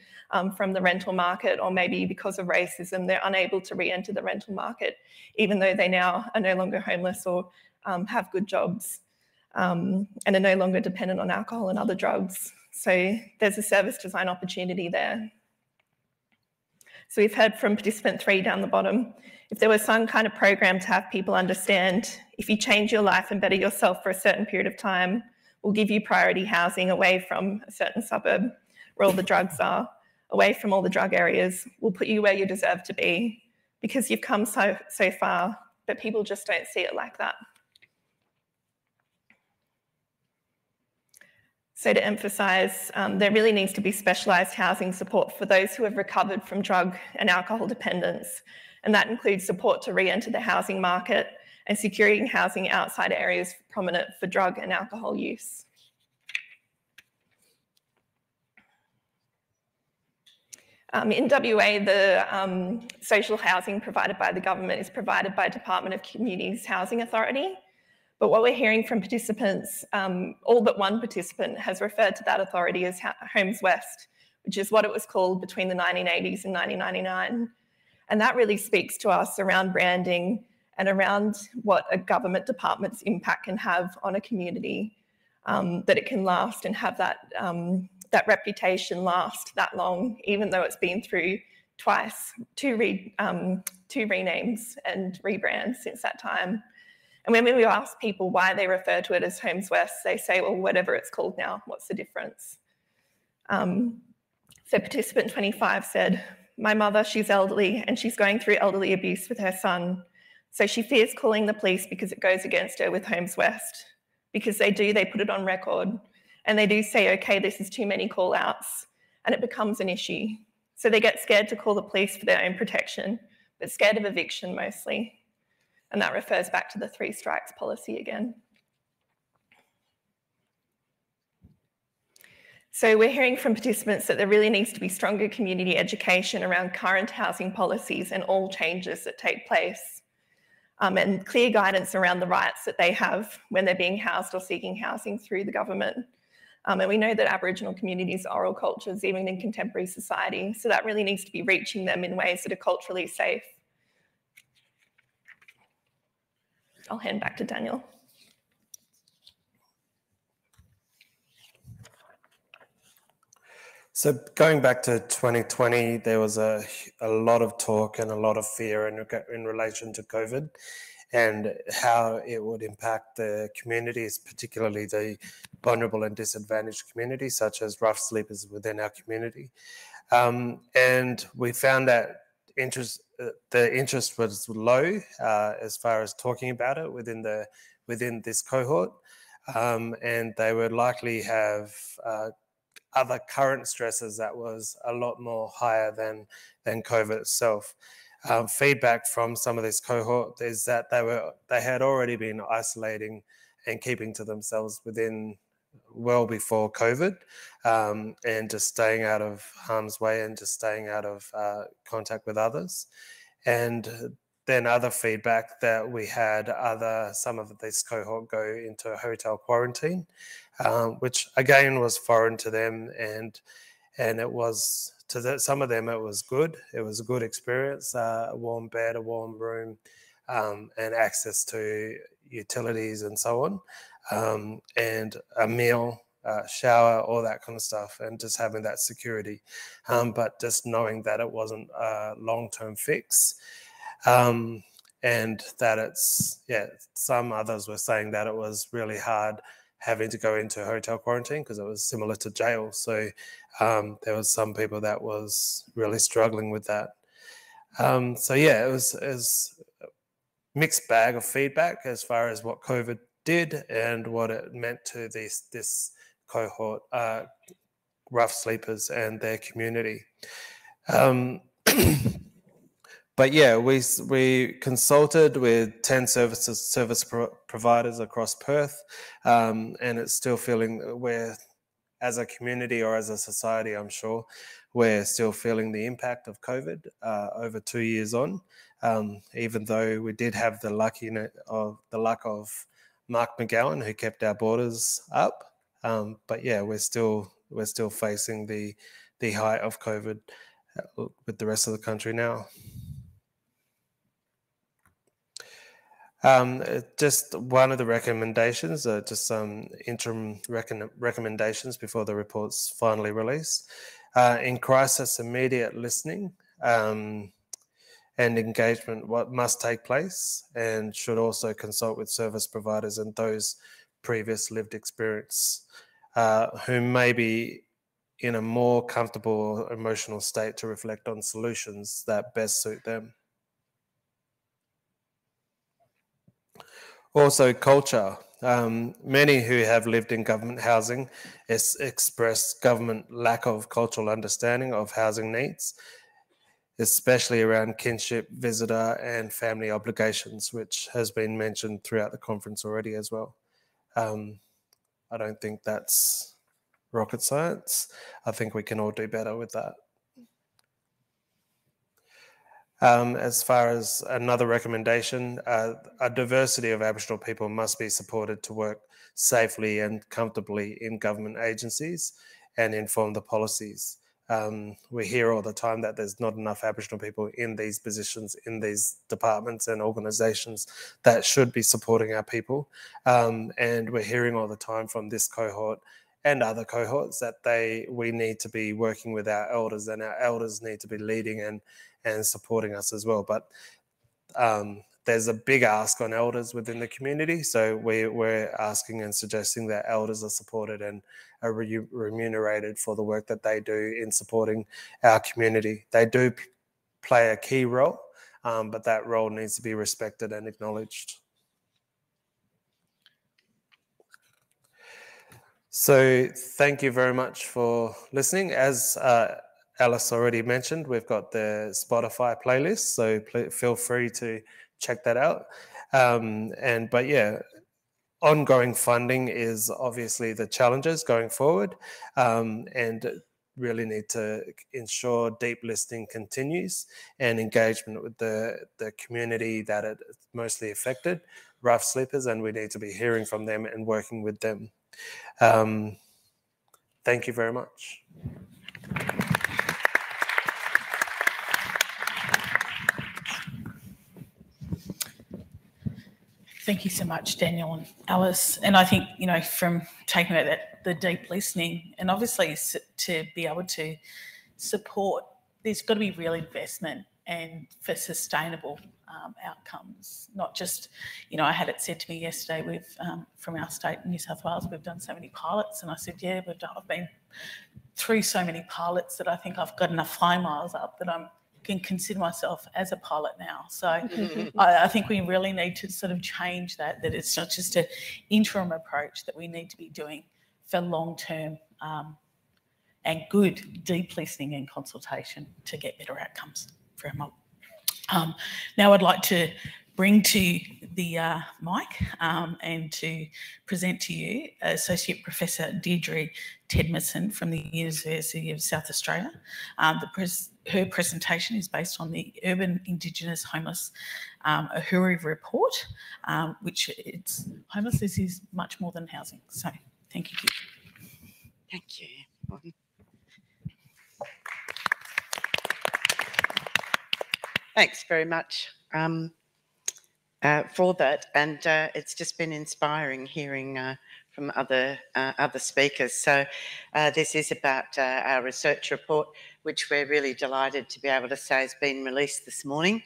from the rental market, or maybe because of racism, they're unable to re-enter the rental market, even though they now are no longer homeless or have good jobs and are no longer dependent on alcohol and other drugs. So there's a service design opportunity there. So we've heard from participant 3 down the bottom, if there was some kind of program to have people understand, if you change your life and better yourself for a certain period of time, we'll give you priority housing away from a certain suburb where all the drugs are, away from all the drug areas. We'll put you where you deserve to be because you've come so far, but people just don't see it like that. So to emphasise, there really needs to be specialised housing support for those who have recovered from drug and alcohol dependence, and that includes support to re-enter the housing market and securing housing outside areas prominent for drug and alcohol use. In WA, the social housing provided by the government is provided by Department of Communities Housing Authority. But what we're hearing from participants, all but one participant has referred to that authority as Homes West, which is what it was called between the 1980s and 1999. And that really speaks to us around branding and around what a government department's impact can have on a community, that it can last and have that, that reputation last that long, even though it's been through two renames and rebrands since that time. And when we ask people why they refer to it as Homes West, they say, well, whatever it's called now, what's the difference? So participant 25 said, my mother, she's elderly and she's going through elderly abuse with her son. So she fears calling the police because it goes against her with Homes West. Because they put it on record and they do say, okay, this is too many call outs, and it becomes an issue. So they get scared to call the police for their own protection, but scared of eviction mostly. And that refers back to the 3 strikes policy again. So we're hearing from participants that there really needs to be stronger community education around current housing policies and all changes that take place, and clear guidance around the rights that they have when they're being housed or seeking housing through the government. And we know that Aboriginal communities are oral cultures, even in contemporary society, so that really needs to be reaching them in ways that are culturally safe. I'll hand back to Daniel. So going back to 2020, there was a lot of talk and a lot of fear in relation to COVID and how it would impact the communities, particularly the vulnerable and disadvantaged communities, such as rough sleepers within our community. And we found that the interest was low as far as talking about it within this cohort, and they would likely have other current stresses that was a lot more higher than COVID itself. feedback from some of this cohort is that they had already been isolating and keeping to themselves within well before COVID, and just staying out of harm's way and just staying out of contact with others. And then other feedback that we had, some of this cohort go into hotel quarantine, which again was foreign to them, and it was some of them it was good. It was a good experience, a warm bed, a warm room, and access to utilities and so on, and a meal, shower, all that kind of stuff, and just having that security, but just knowing that it wasn't a long-term fix. And that some others were saying that it was really hard having to go into hotel quarantine because it was similar to jail. So there was some people that was really struggling with that. So yeah, it was a mixed bag of feedback as far as what COVID did and what it meant to this cohort, rough sleepers and their community. But yeah, we consulted with 10 service providers across Perth, and it's still feeling we're, as a community or as a society, I'm sure, we're still feeling the impact of COVID over 2 years on, even though we did have the luck of Mark McGowan, who kept our borders up. But yeah, we're still facing the height of COVID with the rest of the country now. Just one of the recommendations, just some interim recommendations before the report's finally released. In crisis, immediate listening and engagement what must take place, and should also consult with service providers and those previous lived experience who may be in a more comfortable emotional state to reflect on solutions that best suit them. Also, culture. Many who have lived in government housing express government lack of cultural understanding of housing needs, especially around kinship, visitor and family obligations, which has been mentioned throughout the conference already as well. I don't think that's rocket science. I think we can all do better with that. As far as another recommendation, a diversity of Aboriginal people must be supported to work safely and comfortably in government agencies and inform the policies. We hear all the time that there's not enough Aboriginal people in these positions, in these departments and organisations that should be supporting our people. And we're hearing all the time from this cohort and other cohorts that we need to be working with our elders, and our elders need to be leading and supporting us as well. But there's a big ask on elders within the community, so we're asking and suggesting that elders are supported and are remunerated for the work that they do in supporting our community. They do play a key role, but that role needs to be respected and acknowledged. So thank you very much for listening. As Alice already mentioned, we've got the Spotify playlist, so feel free to check that out. But yeah, ongoing funding is obviously the challenges going forward, and really need to ensure deep listening continues and engagement with the community that it's mostly affected, rough sleepers, and we need to be hearing from them and working with them. Thank you very much. Thank you so much, Daniel and Alice. And I think, you know, from taking about the deep listening, and obviously to be able to support, there's got to be real investment and for sustainable outcomes, not just, you know, I had it said to me yesterday, we've from our state in New South Wales, we've done so many pilots, and I said, yeah, I've been through so many pilots that I think I've got enough flying miles up that I can consider myself as a pilot now. So I think we really need to sort of change that it's not just an interim approach that we need to be doing for long-term and good deep listening and consultation to get better outcomes for our mob. Now I'd like to bring to the mic and to present to you Associate Professor Deidre Tedmenson from the University of South Australia. Her presentation is based on the Urban Indigenous Homeless Ahuri report, which it's homelessness is much more than housing. So thank you. Thank you. Thanks very much for that, and it's just been inspiring hearing from other speakers. So this is about our research report, which we're really delighted to be able to say has been released this morning.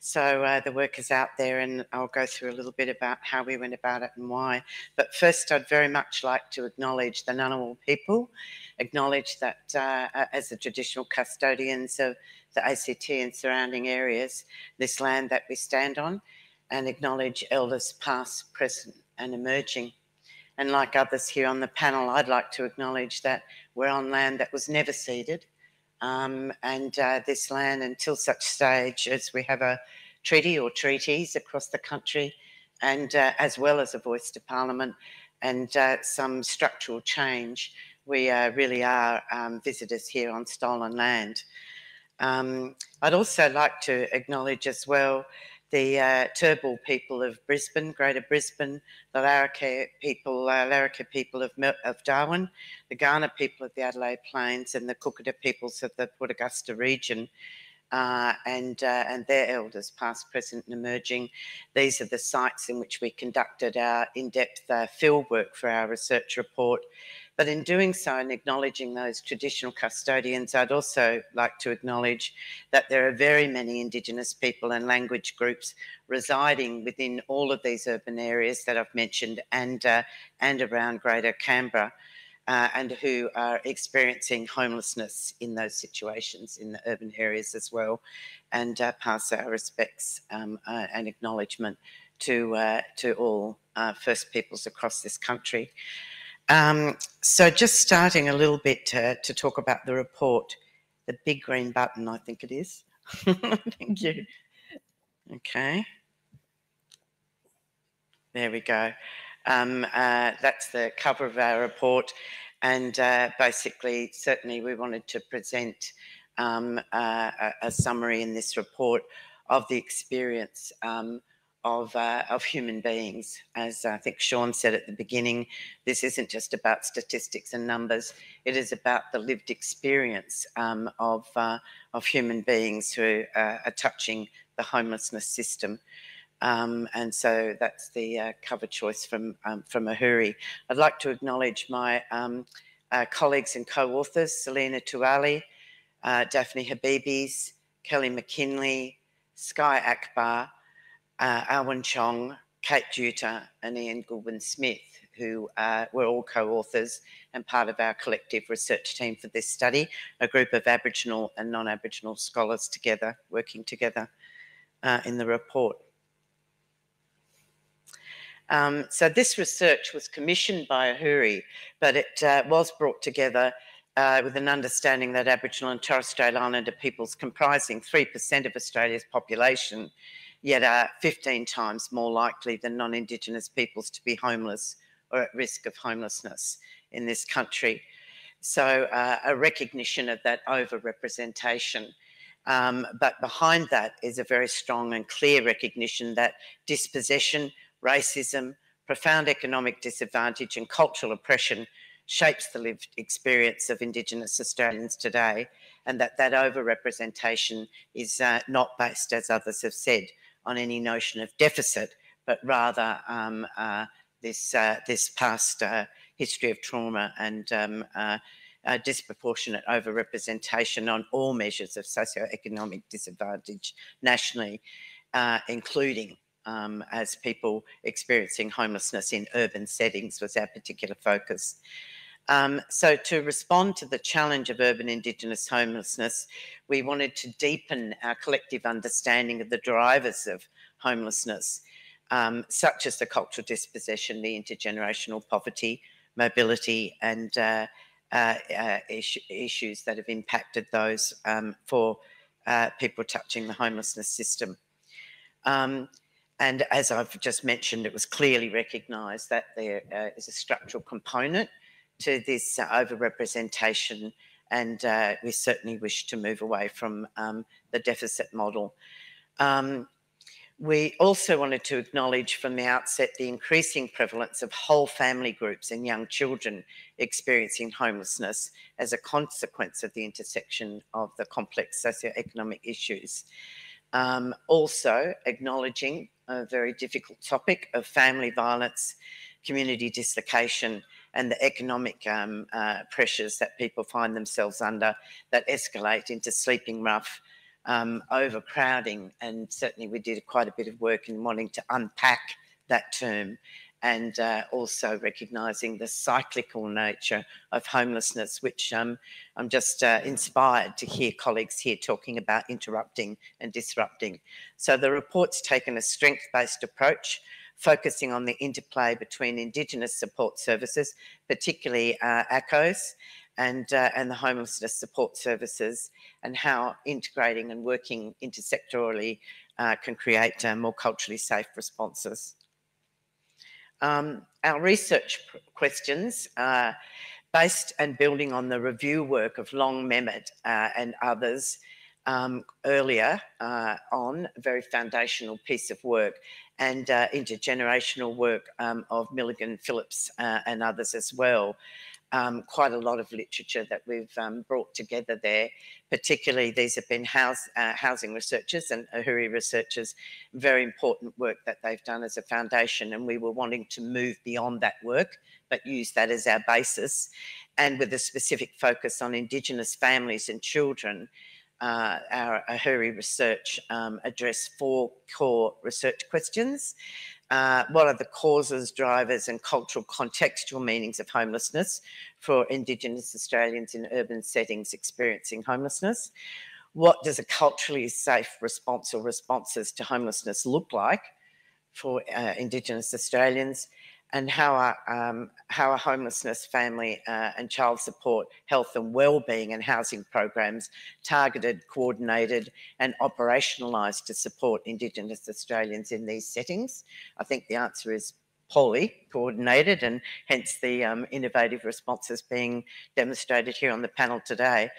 So the work is out there, and I'll go through a little bit about how we went about it and why. But first, I'd very much like to acknowledge the Ngunnawal people, acknowledge that as the traditional custodians of the ACT and surrounding areas, this land that we stand on, and acknowledge elders past, present and emerging. And like others here on the panel, I'd like to acknowledge that we're on land that was never ceded, and this land, until such stage as we have a treaty or treaties across the country, and as well as a voice to Parliament and some structural change, we really are visitors here on stolen land. I'd also like to acknowledge as well the Turrbal people of Brisbane, Greater Brisbane, the Larrakia people of Darwin, the Kaurna people of the Adelaide Plains, and the Cookita peoples of the Port Augusta region, and their elders, past, present and emerging. These are the sites in which we conducted our in-depth field work for our research report. But in doing so and acknowledging those traditional custodians, I'd also like to acknowledge that there are very many Indigenous people and language groups residing within all of these urban areas that I've mentioned, and around Greater Canberra, and who are experiencing homelessness in those situations in the urban areas as well, and pass our respects and acknowledgement to all First Peoples across this country. So just starting a little bit to talk about the report, the big green button, I think it is. Thank you. Okay. There we go. That's the cover of our report, and basically, certainly we wanted to present a summary in this report of the experience of human beings. As I think Shaun said at the beginning, this isn't just about statistics and numbers, it is about the lived experience of human beings who are touching the homelessness system. And so that's the cover choice from Ahuri. I'd like to acknowledge my colleagues and co-authors, Selena Tuali, Daphne Habibis, Kelly McKinley, Sky Akbar, Alwyn Chong, Kate Duter and Ian Goodwin-Smith, who were all co-authors and part of our collective research team for this study, a group of Aboriginal and non-Aboriginal scholars together, working together in the report. So this research was commissioned by Ahuri, but it was brought together with an understanding that Aboriginal and Torres Strait Islander peoples comprising 3% of Australia's population, yet are 15 times more likely than non-Indigenous peoples to be homeless or at risk of homelessness in this country. So a recognition of that overrepresentation. But behind that is a very strong and clear recognition that dispossession, racism, profound economic disadvantage and cultural oppression shapes the lived experience of Indigenous Australians today, and that overrepresentation is not based, as others have said, on any notion of deficit, but rather this past history of trauma and disproportionate overrepresentation on all measures of socioeconomic disadvantage nationally, including as people experiencing homelessness in urban settings was our particular focus. So to respond to the challenge of urban Indigenous homelessness, we wanted to deepen our collective understanding of the drivers of homelessness, such as the cultural dispossession, the intergenerational poverty, mobility, and issues that have impacted those for people touching the homelessness system. And as I've just mentioned, it was clearly recognised that there is a structural component to this overrepresentation, and we certainly wish to move away from the deficit model. We also wanted to acknowledge from the outset the increasing prevalence of whole family groups and young children experiencing homelessness as a consequence of the intersection of the complex socioeconomic issues. Also acknowledging a very difficult topic of family violence, community dislocation, and the economic pressures that people find themselves under that escalate into sleeping rough, overcrowding. And certainly we did quite a bit of work in wanting to unpack that term, and also recognising the cyclical nature of homelessness, which I'm just inspired to hear colleagues here talking about interrupting and disrupting. So the report's taken a strength-based approach, focusing on the interplay between Indigenous support services, particularly ACOs, and the homelessness support services, and how integrating and working intersectorally can create more culturally safe responses. Our research questions, based and building on the review work of Long Mehmet and others earlier on, a very foundational piece of work, and intergenerational work of Milligan Phillips and others as well. Quite a lot of literature that we've brought together there. Particularly, these have been housing researchers and Ahuri researchers, very important work that they've done as a foundation, and we were wanting to move beyond that work, but use that as our basis. And with a specific focus on Indigenous families and children, our Ahuri research addressed 4 core research questions. What are the causes, drivers and cultural contextual meanings of homelessness for Indigenous Australians in urban settings experiencing homelessness? What does a culturally safe response or responses to homelessness look like for Indigenous Australians? And how are homelessness, family and child support, health and wellbeing and housing programs targeted, coordinated and operationalised to support Indigenous Australians in these settings? I think the answer is poorly coordinated, and hence the innovative responses being demonstrated here on the panel today.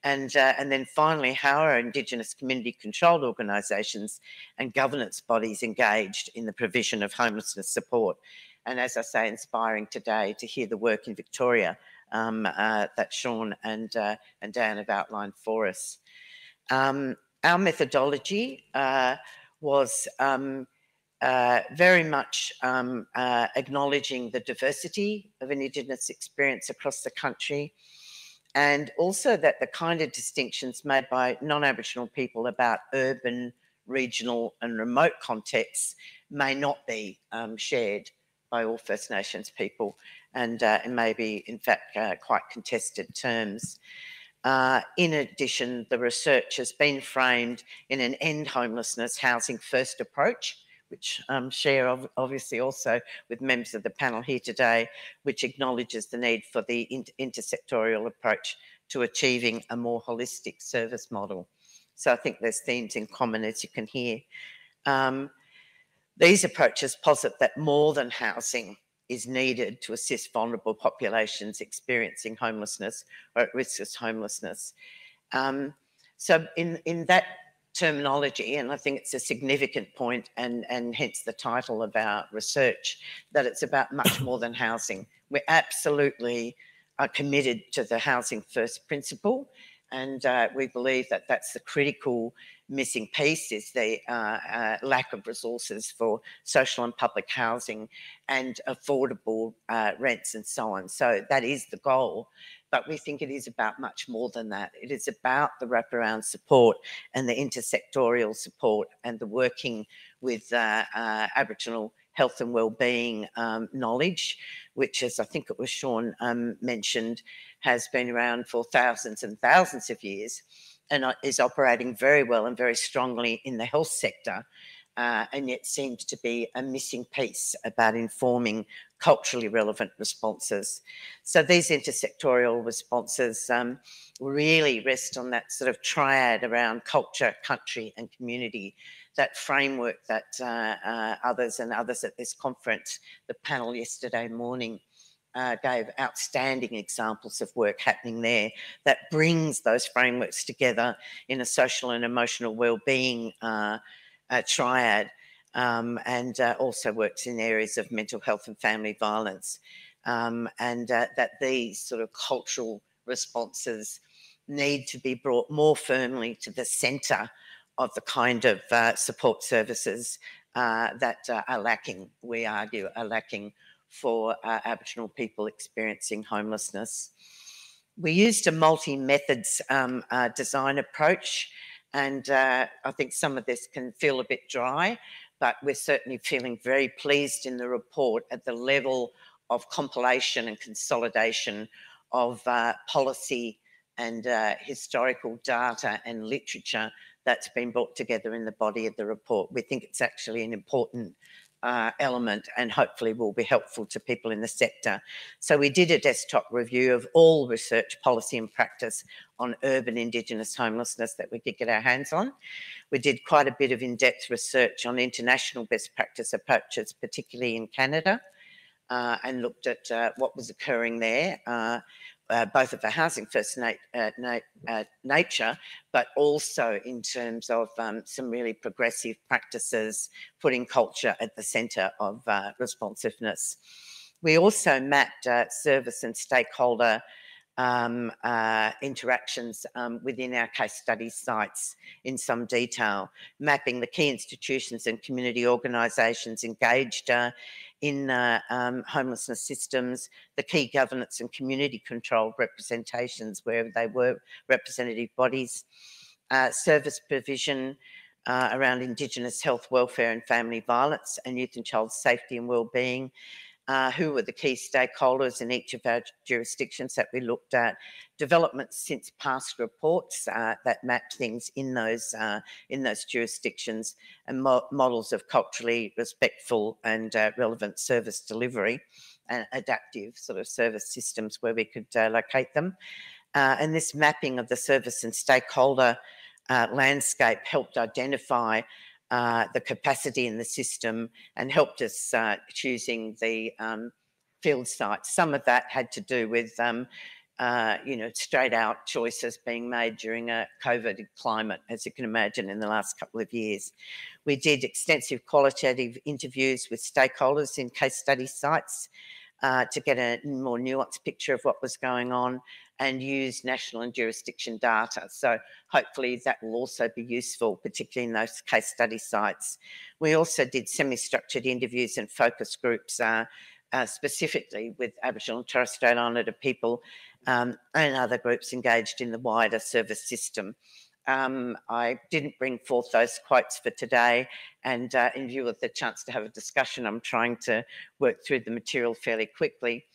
And then finally, how are Indigenous community controlled organisations and governance bodies engaged in the provision of homelessness support? And as I say, inspiring today to hear the work in Victoria that Shaun and Dan have outlined for us. Our methodology was very much acknowledging the diversity of Indigenous experience across the country, and also that the kind of distinctions made by non-Aboriginal people about urban, regional and remote contexts may not be shared by all First Nations people, and may be, in fact, quite contested terms. In addition, the research has been framed in an end homelessness housing first approach, which share obviously also with members of the panel here today, which acknowledges the need for the intersectorial approach to achieving a more holistic service model. So I think there's themes in common, as you can hear. These approaches posit that more than housing is needed to assist vulnerable populations experiencing homelessness or at risk of homelessness. So in that terminology, and I think it's a significant point, and hence the title of our research, that it's about much more than housing. We absolutely are committed to the housing first principle, and we believe that that's the critical missing piece, is the lack of resources for social and public housing and affordable rents and so on. So that is the goal, but we think it is about much more than that. It is about the wraparound support and the intersectorial support and the working with Aboriginal health and wellbeing knowledge, which, as I think it was Shaun mentioned, has been around for thousands and thousands of years, and is operating very well and very strongly in the health sector, and yet seems to be a missing piece about informing culturally relevant responses. So these intersectorial responses really rest on that sort of triad around culture, country and community, that framework that others at this conference, the panel yesterday morning, gave outstanding examples of work happening there that brings those frameworks together in a social and emotional well-being triad, and also works in areas of mental health and family violence, and that these sort of cultural responses need to be brought more firmly to the centre of the kind of support services that are lacking, we argue, are lacking for Aboriginal people experiencing homelessness. We used a multi-methods design approach, and I think some of this can feel a bit dry, but we're certainly feeling very pleased in the report at the level of compilation and consolidation of policy and historical data and literature that's been brought together in the body of the report. We think it's actually an important element and hopefully will be helpful to people in the sector. So we did a desktop review of all research, policy and practice on urban Indigenous homelessness that we could get our hands on. We did quite a bit of in-depth research on international best practice approaches, particularly in Canada, and looked at what was occurring there, both of a housing first nature, but also in terms of some really progressive practices, putting culture at the centre of responsiveness. We also mapped service and stakeholder interactions within our case study sites in some detail, mapping the key institutions and community organisations engaged in homelessness systems, the key governance and community control representations wherever they were, representative bodies, service provision around Indigenous health, welfare and family violence, and youth and child safety and wellbeing. Who were the key stakeholders in each of our jurisdictions that we looked at, developments since past reports that mapped things in those jurisdictions, and models of culturally respectful and relevant service delivery and adaptive sort of service systems where we could locate them. And this mapping of the service and stakeholder landscape helped identify the capacity in the system and helped us choosing the field sites. Some of that had to do with, straight out choices being made during a COVID climate, as you can imagine, in the last couple of years. We did extensive qualitative interviews with stakeholders in case study sites to get a more nuanced picture of what was going on, and use national and jurisdiction data. So hopefully that will also be useful, particularly in those case study sites. We also did semi-structured interviews and focus groups specifically with Aboriginal and Torres Strait Islander people and other groups engaged in the wider service system. I didn't bring forth those quotes for today, and in view of the chance to have a discussion, I'm trying to work through the material fairly quickly.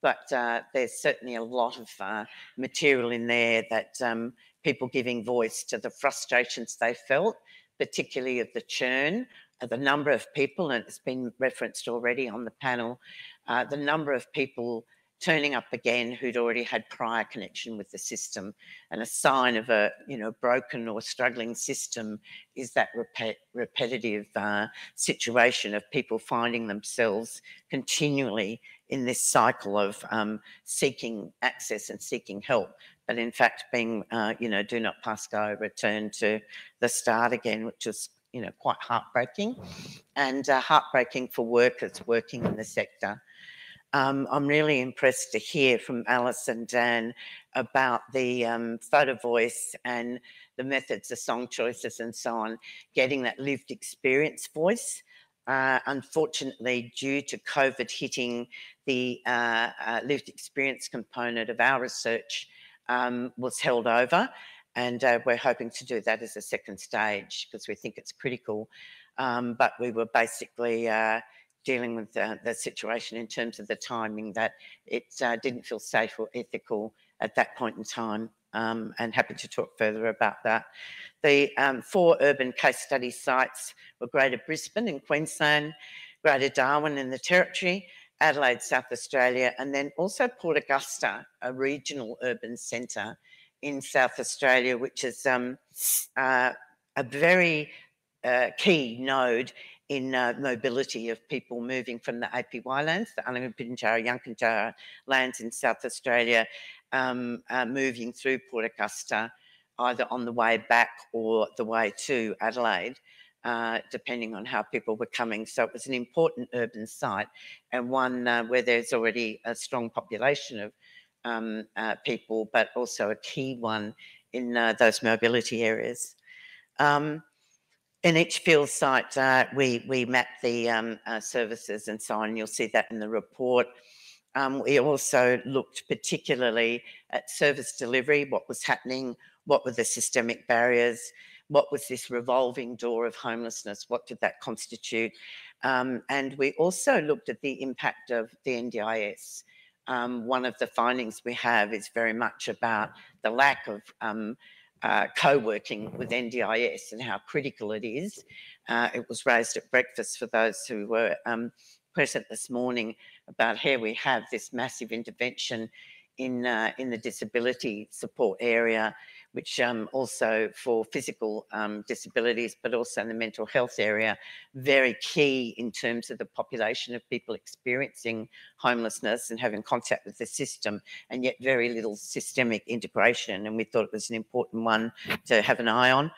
But there's certainly a lot of material in there that people giving voice to the frustrations they felt, particularly of the churn, the number of people, and it's been referenced already on the panel, the number of people turning up again who'd already had prior connection with the system. And a sign of a broken or struggling system is that repetitive situation of people finding themselves continually in this cycle of seeking access and seeking help, but in fact being, do not pass go, return to the start again, which is, quite heartbreaking, and heartbreaking for workers working in the sector. I'm really impressed to hear from Alice and Dan about the photo voice and the methods, the song choices and so on, getting that lived experience voice. Unfortunately, due to COVID hitting, the lived experience component of our research was held over, and we're hoping to do that as a second stage because we think it's critical. But we were basically dealing with the situation in terms of the timing that it didn't feel safe or ethical at that point in time. and happy to talk further about that. The 4 urban case study sites were Greater Brisbane in Queensland, Greater Darwin in the Territory, Adelaide, South Australia, and then also Port Augusta, a regional urban centre in South Australia, which is a very key node in mobility of people moving from the APY lands, the Anangu Pitjantjatjara, Yankunytjatjara lands in South Australia, moving through Port Augusta, either on the way back or the way to Adelaide, depending on how people were coming. So it was an important urban site, and one where there's already a strong population of people, but also a key one in those mobility areas. In each field site, we mapped the services and so on. You'll see that in the report. We also looked particularly at service delivery, what was happening, what were the systemic barriers, what was this revolving door of homelessness, what did that constitute? And we also looked at the impact of the NDIS. One of the findings we have is very much about the lack of co-working with NDIS and how critical it is. It was raised at breakfast for those who were present this morning about here we have this massive intervention in the disability support area, which also for physical disabilities, but also in the mental health area, very key in terms of the population of people experiencing homelessness and having contact with the system, and yet very little systemic integration. And we thought it was an important one to have an eye on.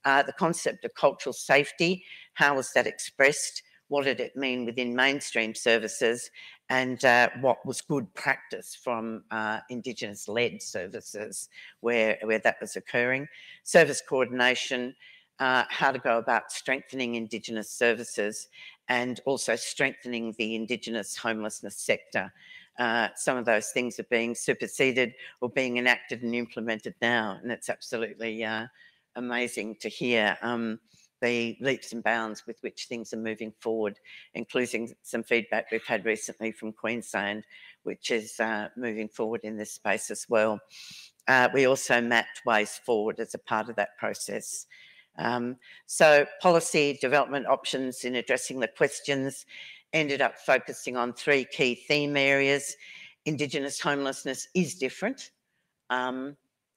The concept of cultural safety, how was that expressed? What did it mean within mainstream services, and what was good practice from Indigenous-led services where that was occurring. Service coordination, how to go about strengthening Indigenous services and also strengthening the Indigenous homelessness sector. Some of those things are being superseded or being enacted and implemented now, and it's absolutely amazing to hear the leaps and bounds with which things are moving forward, including some feedback we've had recently from Queensland, which is moving forward in this space as well. We also mapped ways forward as a part of that process. So policy development options in addressing the questions ended up focusing on 3 key theme areas. Indigenous homelessness is different.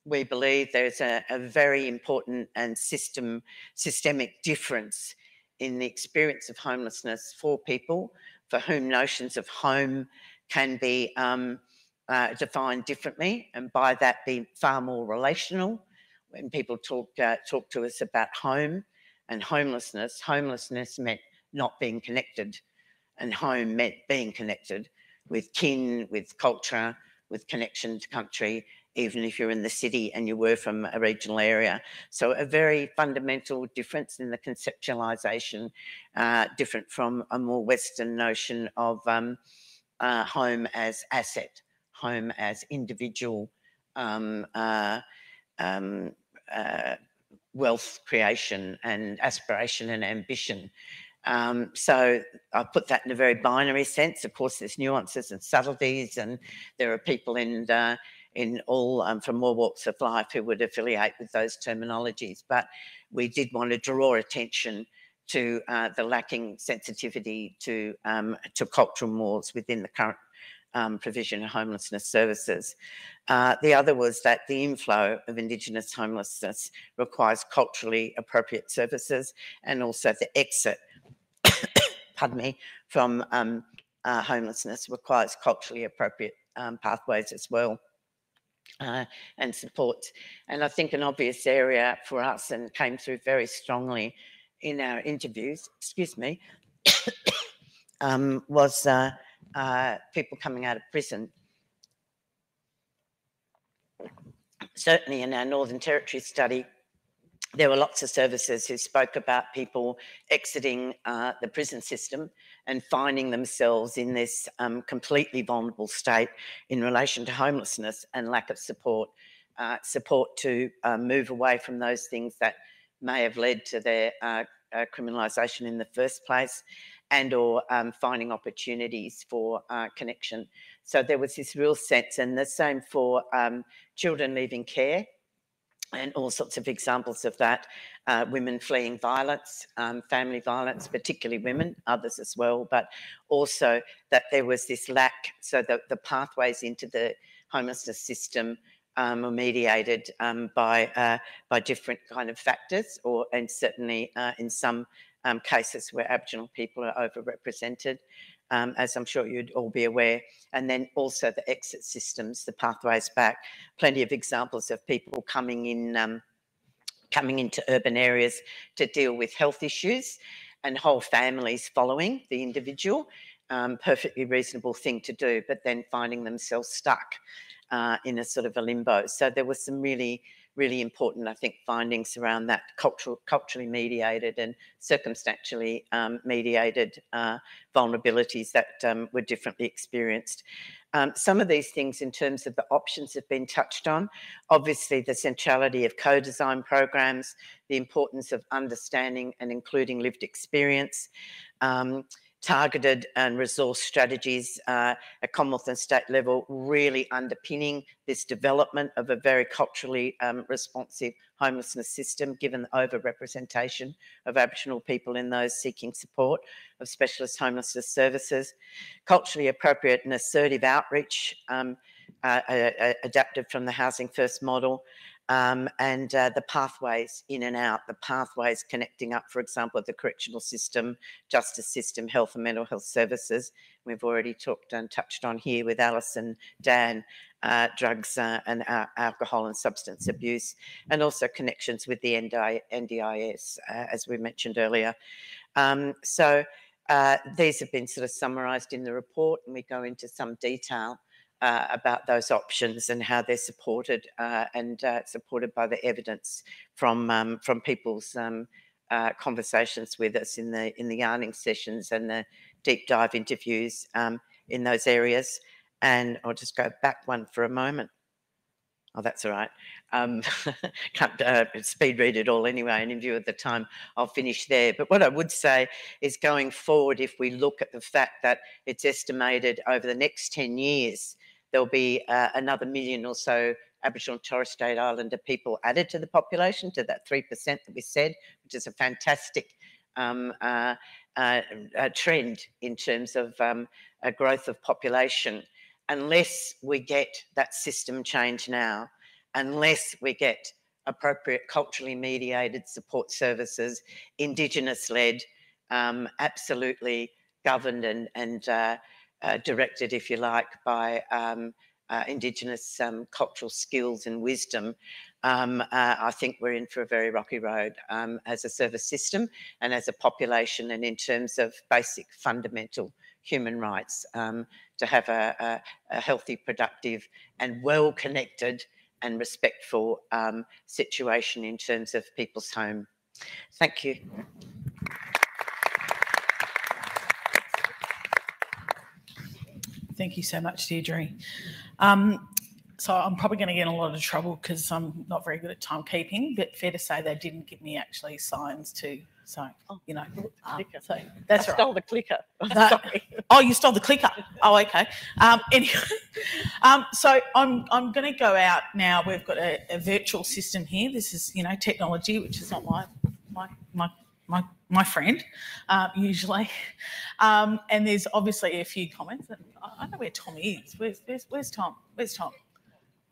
We believe there's a very important and systemic difference in the experience of homelessness for people for whom notions of home can be defined differently, and by that be far more relational. When people talk to us about home and homelessness, homelessness meant not being connected, and home meant being connected with kin, with culture, with connection to country, even if you're in the city and you were from a regional area. So a very fundamental difference in the conceptualisation, different from a more Western notion of home as asset, home as individual wealth creation and aspiration and ambition. So I put that in a very binary sense. Of course, there's nuances and subtleties, and there are people in all from all walks of life who would affiliate with those terminologies. But we did want to draw attention to the lacking sensitivity to cultural mores within the current provision of homelessness services. The other was that the inflow of Indigenous homelessness requires culturally appropriate services, and also the exit, pardon me, from homelessness requires culturally appropriate pathways as well. And support. And I think an obvious area for us, and came through very strongly in our interviews, excuse me, was people coming out of prison. Certainly in our Northern Territory study, there were lots of services who spoke about people exiting the prison system and finding themselves in this completely vulnerable state in relation to homelessness and lack of support, support to move away from those things that may have led to their criminalisation in the first place, and or finding opportunities for connection. So there was this real sense, and the same for children leaving care, and all sorts of examples of that, women fleeing violence, family violence, particularly women, others as well, but also that there was this lack, so that the pathways into the homelessness system were mediated by different kind of factors, and certainly in some cases where Aboriginal people are overrepresented, as I'm sure you'd all be aware. And then also the exit systems, the pathways back. Plenty of examples of people coming into urban areas to deal with health issues, and whole families following the individual. Perfectly reasonable thing to do, but then finding themselves stuck in a sort of a limbo. So there was some really important, I think, findings around that culturally mediated and circumstantially mediated vulnerabilities that were differently experienced. Some of these things in terms of the options have been touched on. Obviously, the centrality of co-design programs, the importance of understanding and including lived experience, targeted and resource strategies at Commonwealth and state level, really underpinning this development of a very culturally responsive homelessness system, given the overrepresentation of Aboriginal people in those seeking support of specialist homelessness services. Culturally appropriate and assertive outreach adapted from the Housing First model. And the pathways in and out, the pathways connecting up, for example, the correctional system, justice system, health and mental health services. We've already talked and touched on here with Alice and Dan, drugs and alcohol and substance abuse, and also connections with the NDIS, as we mentioned earlier. So these have been sort of summarised in the report, and we go into some detail about those options and how they're supported, and supported by the evidence from people's conversations with us in the yarning sessions and the deep dive interviews in those areas. And I'll just go back one for a moment. Oh, that's all right. Can't speed read it all anyway, and in view of the time, I'll finish there. But what I would say is, going forward, if we look at the fact that it's estimated over the next 10 years, there'll be another 1 million or so Aboriginal and Torres Strait Islander people added to the population, to that 3% that we said, which is a fantastic trend in terms of a growth of population. Unless we get that system change now, unless we get appropriate culturally mediated support services, Indigenous-led, absolutely governed and directed, if you like, by Indigenous cultural skills and wisdom, I think we're in for a very rocky road as a service system and as a population, and in terms of basic fundamental human rights, to have a healthy, productive and well-connected and respectful situation in terms of people's home. Thank you. Thank you so much, Deidre. So I'm probably going to get in a lot of trouble because I'm not very good at timekeeping, but fair to say they didn't give me actually signs to, so, you know. So that's right. I stole the clicker. Sorry. Oh, you stole the clicker. Oh, okay. Anyway, so I'm going to go out now. We've got a virtual system here. This is, you know, technology, which is not my friend, usually. And there's obviously a few comments. I don't know where Tom is. Where's Tom? Where's Tom?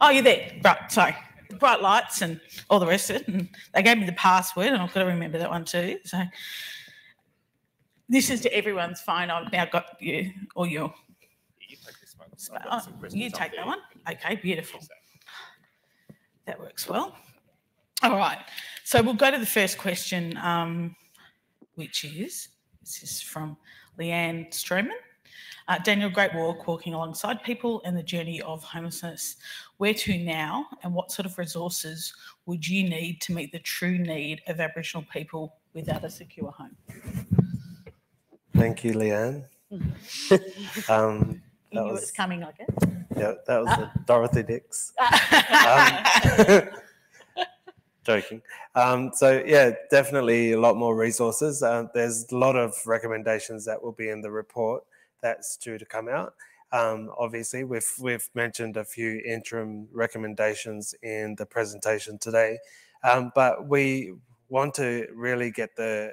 Oh, you're there. Right, sorry. Bright lights and all the rest of it. And they gave me the password, and I've got to remember that one too. So this is to everyone's phone. I've now got you, or your... You take this one. You take that one? Okay, beautiful. That works well. All right. So we'll go to the first question, which is, this is from Leanne Stroman. Daniel, great walk, walking alongside people and the journey of homelessness. Where to now, and what sort of resources would you need to meet the true need of Aboriginal people without a secure home? Thank you, Leanne. You knew it was coming, I guess. Yeah, that was Dorothy Dix. Joking. So yeah, definitely a lot more resources. There's a lot of recommendations that will be in the report that's due to come out. Obviously, we've mentioned a few interim recommendations in the presentation today, but we want to really get the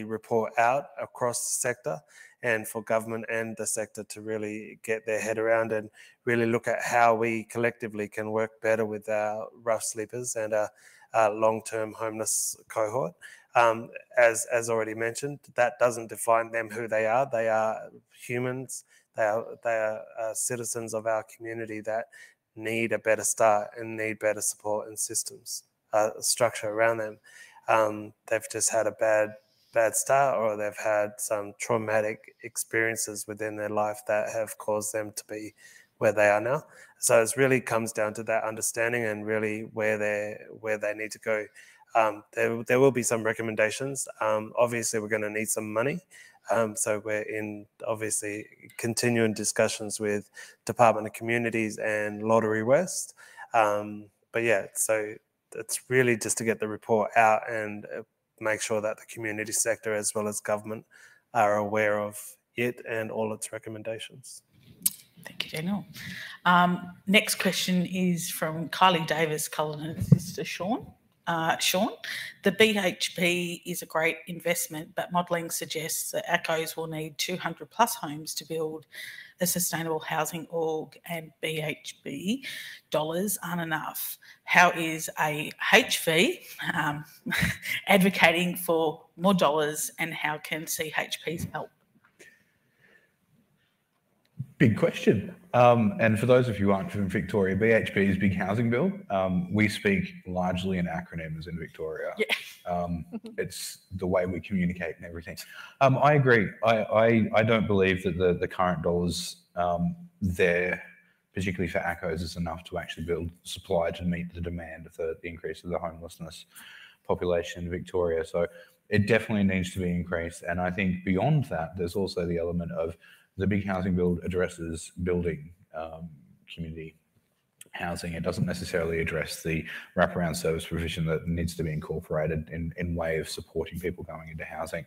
report out across the sector, and for government and the sector to really get their head around and really look at how we collectively can work better with our rough sleepers and our long-term homeless cohort. As already mentioned, that doesn't define them who they are. They are humans. They are citizens of our community that need a better start and need better support and systems, structure around them. They've just had a bad start, or they've had some traumatic experiences within their life that have caused them to be where they are now. So it really comes down to that understanding and really where they need to go. There will be some recommendations. Obviously, we're going to need some money. So we're in obviously continuing discussions with Department of Communities and Lottery West. But yeah, so it's really just to get the report out and make sure that the community sector as well as government are aware of it and all its recommendations. Thank you, Daniel. Next question is from Kylie Davis, Cullinan sister Shaun. Shaun, the BHP is a great investment, but modelling suggests that ACOs will need 200 plus homes to build a sustainable housing org, and BHP dollars aren't enough. How is a HV advocating for more dollars, and how can CHPs help? Big question. And for those of you who aren't from Victoria, BHP is Big Housing Bill. We speak largely in acronyms in Victoria. Yeah. It's the way we communicate and everything. I agree. I don't believe that the current dollars there, particularly for ACOs, is enough to actually build supply to meet the demand of the increase of the homelessness population in Victoria. So it definitely needs to be increased. And I think beyond that, there's also the element of the Big Housing Bill addresses building community housing. It doesn't necessarily address the wraparound service provision that needs to be incorporated in way of supporting people going into housing.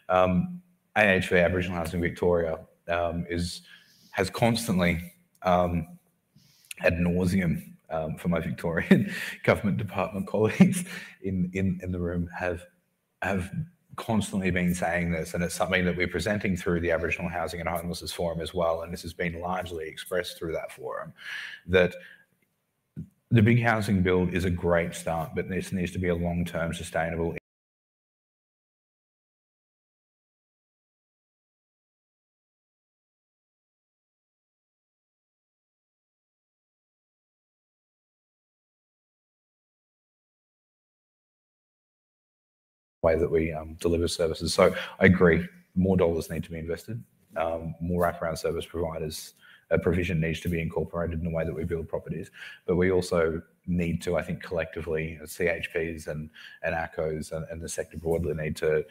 AHV, Aboriginal Housing Victoria, has constantly ad nauseum for my Victorian government department colleagues in the room have constantly been saying this, and it's something that we're presenting through the Aboriginal Housing and Homelessness Forum as well, and this has been largely expressed through that forum, that the Big Housing Bill is a great start, but this needs to be a long-term sustainable way that we deliver services. So I agree, more dollars need to be invested, more wraparound service providers, provision needs to be incorporated in the way that we build properties. But we also need to, I think, collectively, CHPs and ACOs and the sector broadly need to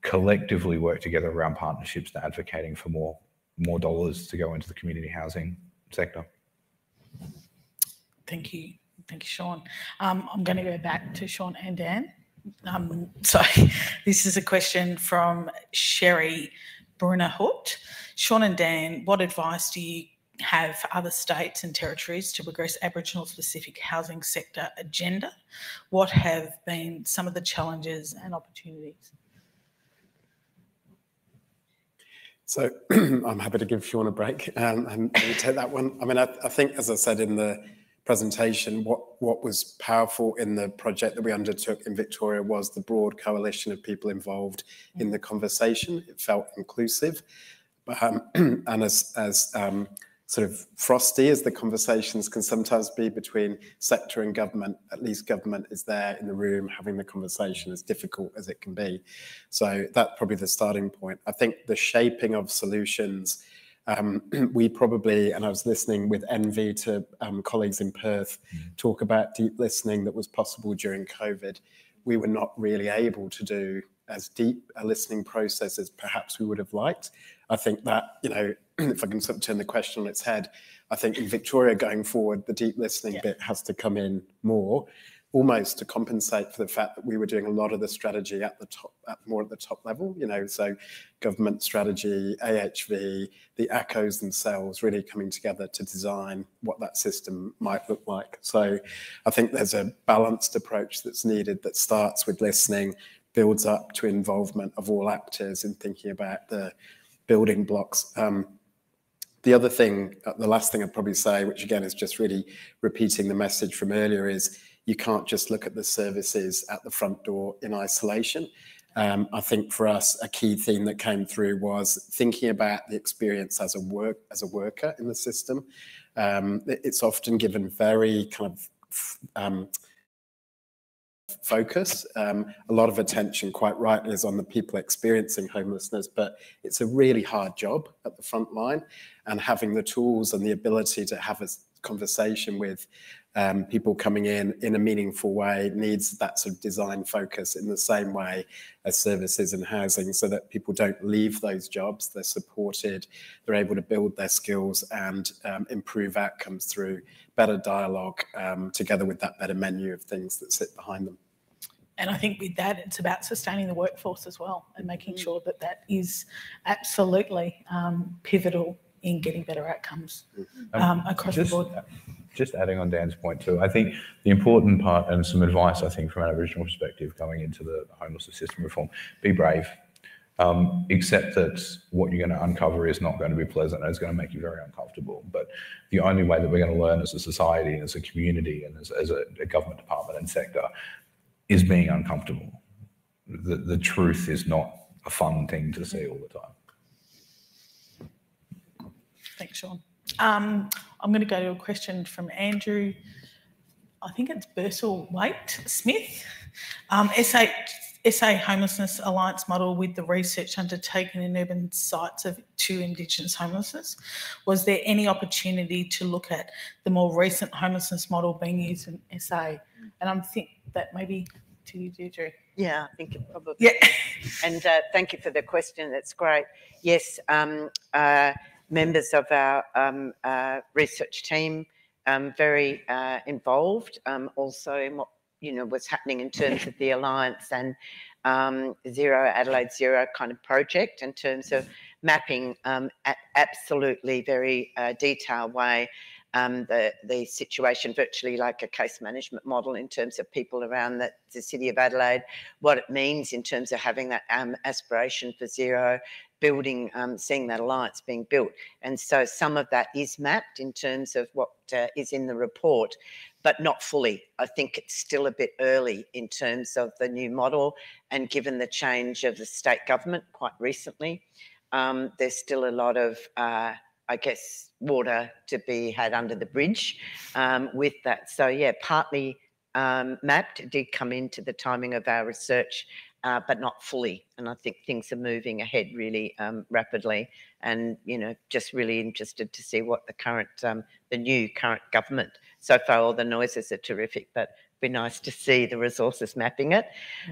collectively work together around partnerships and advocating for more dollars to go into the community housing sector. Thank you. Thank you, Shaun. I'm going to go back to Shaun and Dan. So this is a question from Sherry Brunnerhut. Shaun and Dan, what advice do you have for other states and territories to progress Aboriginal specific housing sector agenda? What have been some of the challenges and opportunities? So I'm happy to give Shaun a break and take that one. I mean, I think, as I said in the presentation, what was powerful in the project that we undertook in Victoria was the broad coalition of people involved in the conversation. It felt inclusive, and as sort of frosty as the conversations can sometimes be between sector and government, at least government is there in the room having the conversation, as difficult as it can be. So that's probably the starting point. I think the shaping of solutions, we probably, and I was listening with envy to colleagues in Perth talk about deep listening that was possible during COVID. We were not really able to do as deep a listening process as perhaps we would have liked. I think that, you know, if I can sort of turn the question on its head, I think in Victoria going forward, the deep listening bit has to come in more. almost to compensate for the fact that we were doing a lot of the strategy at the top, more at the top level, you know, so government strategy, AHV, the ACOs themselves really coming together to design what that system might look like. So I think there's a balanced approach that's needed that starts with listening, builds up to involvement of all actors in thinking about the building blocks. The other thing, the last thing I'd probably say, which again is just really repeating the message from earlier, is you can't just look at the services at the front door in isolation. I think for us, a key theme that came through was thinking about the experience as a worker in the system. It's often given very kind of focus. A lot of attention, quite rightly, is on the people experiencing homelessness, but it's a really hard job at the front line, and having the tools and the ability to have a conversation with people coming in a meaningful way needs that sort of design focus in the same way as services and housing, so that people don't leave those jobs, they're supported, they're able to build their skills and improve outcomes through better dialogue together with that better menu of things that sit behind them. And I think with that, it's about sustaining the workforce as well, and making sure that that is absolutely pivotal in getting better outcomes across the board. Just adding on Dan's point too, I think the important part, and some advice I think from an Aboriginal perspective going into the homelessness system reform, be brave. Accept that what you're going to uncover is not going to be pleasant and it's going to make you very uncomfortable. But the only way that we're going to learn as a society, as a community, and as a government department and sector is being uncomfortable. The truth is not a fun thing to see all the time. Thanks, Shaun. I'm going to go to a question from Andrew. I think it's Bursell-Waite Smith. SA Homelessness Alliance model with the research undertaken in urban sites to Indigenous homelessness. Was there any opportunity to look at the more recent homelessness model being used in SA? And I think that maybe to you, Deidre. Yeah, I think it probably. Yeah. And thank you for the question. That's great. Yes, members of our research team very involved also in what was happening in terms of the Alliance and Adelaide Zero kind of project in terms of mapping absolutely very detailed way the situation, virtually like a case management model in terms of people around the City of Adelaide, what it means in terms of having that aspiration for zero, building, seeing that alliance being built. And so some of that is mapped in terms of what is in the report, but not fully. I think it's still a bit early in terms of the new model, and given the change of the state government quite recently, there's still a lot of I guess, water to be had under the bridge with that. So, yeah, partly mapped. It did come into the timing of our research, but not fully. And I think things are moving ahead really rapidly. And, just really interested to see what the new current government, so far all the noises are terrific, but it'd be nice to see the resources mapping it.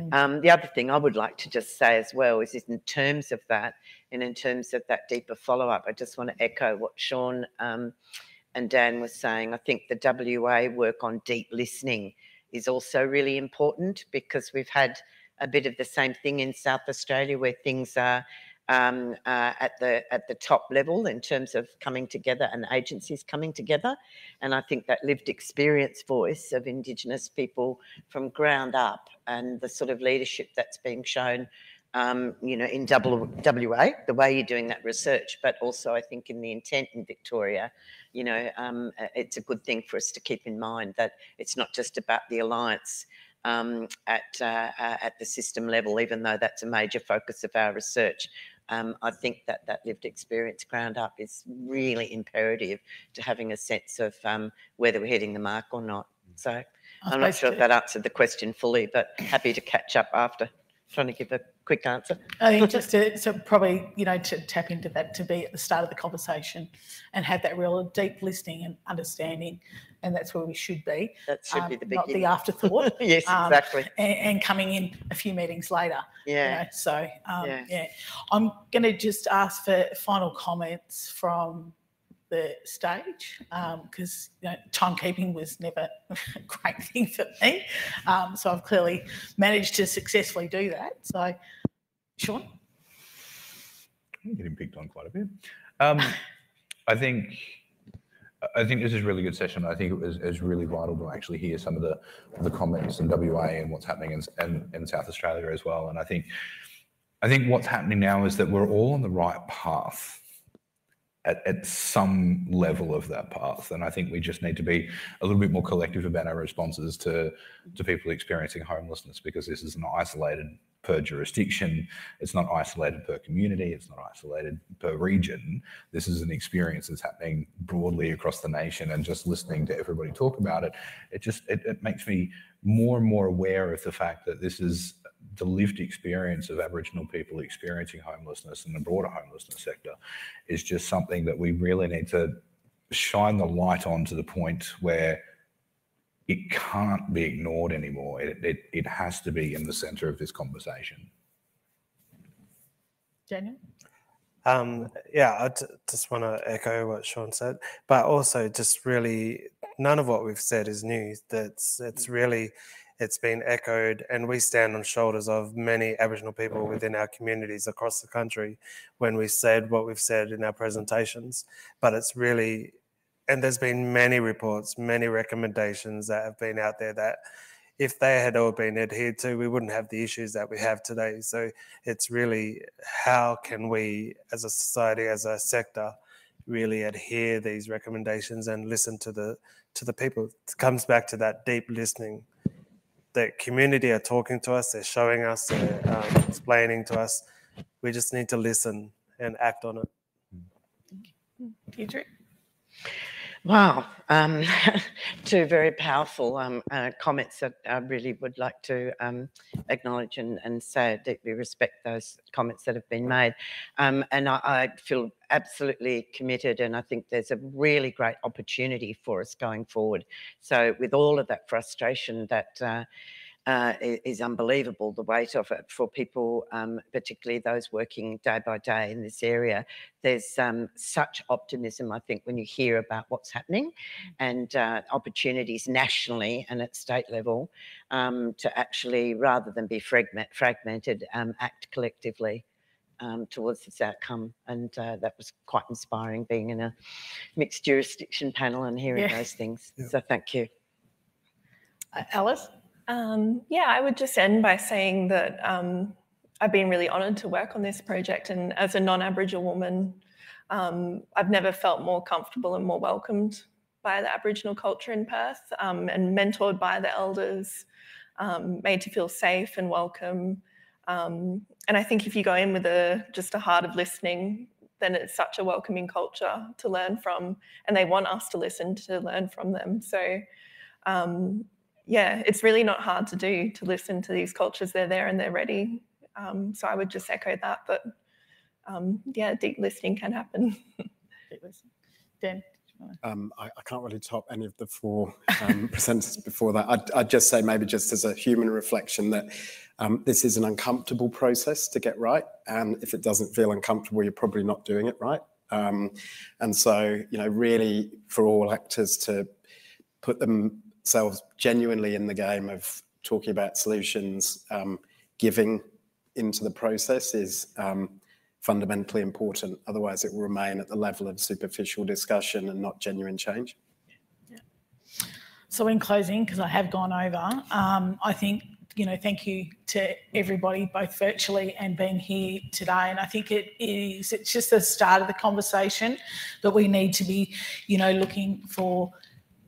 The other thing I would like to just say as well is in terms of that, and in terms of that deeper follow-up, I just want to echo what Shaun and Dan was saying. I think the WA work on deep listening is also really important, because we've had a bit of the same thing in South Australia, where things are at the top level in terms of coming together and agencies coming together. And I think that lived experience voice of Indigenous people from ground up, and the sort of leadership that's being shown in WA, the way you're doing that research, but also I think in the intent in Victoria, it's a good thing for us to keep in mind that it's not just about the alliance at the system level, even though that's a major focus of our research. I think that lived experience ground up is really imperative to having a sense of whether we're hitting the mark or not. So I'm not sure if that answered the question fully, but happy to catch up after. Trying to give a quick answer. I think just to probably, to tap into that, to be at the start of the conversation and have that real deep listening and understanding, and that's where we should be. That should be the beginning. Not the afterthought. Yes, exactly. And coming in a few meetings later. Yeah. Yeah. I'm going to just ask for final comments from the stage because timekeeping was never a great thing for me. So I've clearly managed to successfully do that. So, Shaun? I'm getting picked on quite a bit. I think this is a really good session. I think it was really vital to actually hear some of the comments in WA and what's happening in South Australia as well. And I think what's happening now is that we're all on the right path at some level of that path. And I think we just need to be a little bit more collective about our responses to people experiencing homelessness, because this is not isolated per jurisdiction. It's not isolated per community. It's not isolated per region. This is an experience that's happening broadly across the nation. And just listening to everybody talk about it, it makes me more and more aware of the fact that this is the lived experience of Aboriginal people experiencing homelessness and the broader homelessness sector is just something that we really need to shine the light on, to the point where it can't be ignored anymore. It has to be in the centre of this conversation. Daniel? Yeah, I just want to echo what Shaun said, but also just really, none of what we've said is new. It's been echoed, and we stand on shoulders of many Aboriginal people within our communities across the country when we said what we've said in our presentations. But it's really, and there's been many reports, many recommendations that have been out there that if they had all been adhered to, we wouldn't have the issues that we have today. So it's really, how can we as a society, as a sector, really adhere these recommendations and listen to the people? It comes back to that deep listening. The community are talking to us, they're showing us, they're explaining to us. We just need to listen and act on it. Deidre? Wow, two very powerful comments that I really would like to acknowledge and say I deeply respect those comments that have been made. And I feel absolutely committed, and I think there's a really great opportunity for us going forward. So with all of that frustration that is unbelievable, the weight of it for people, particularly those working day by day in this area. There's such optimism, I think, when you hear about what's happening, and opportunities nationally and at state level to actually, rather than be fragmented, act collectively towards this outcome. And that was quite inspiring, being in a mixed jurisdiction panel and hearing those things. Yeah. So thank you. Alice? Yeah, I would just end by saying that I've been really honoured to work on this project, and as a non-Aboriginal woman, I've never felt more comfortable and more welcomed by the Aboriginal culture in Perth, and mentored by the elders, made to feel safe and welcome. And I think if you go in with just a heart of listening, then it's such a welcoming culture to learn from, and they want us to listen to learn from them. So yeah, it's really not hard to do, to listen to these cultures. They're there and they're ready. So I would just echo that, yeah, deep listening can happen. Dan? I can't really top any of the four presenters before that. I'd just say, maybe just as a human reflection, that this is an uncomfortable process to get right. And if it doesn't feel uncomfortable, you're probably not doing it right. And so, really for all actors to put themselves genuinely in the game of talking about solutions, giving into the process is fundamentally important. Otherwise, it will remain at the level of superficial discussion and not genuine change. Yeah. So in closing, because I have gone over, I think, thank you to everybody, both virtually and being here today. And I think it's just the start of the conversation that we need to be, looking for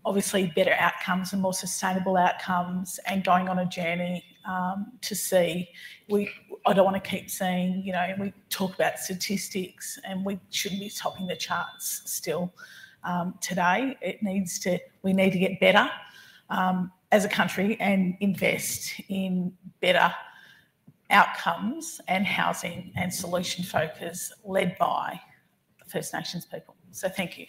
obviously better outcomes and more sustainable outcomes, and going on a journey to see. I don't want to keep seeing, we talk about statistics and we shouldn't be topping the charts still today. We need to get better as a country and invest in better outcomes and housing and solution focus led by First Nations people. So thank you.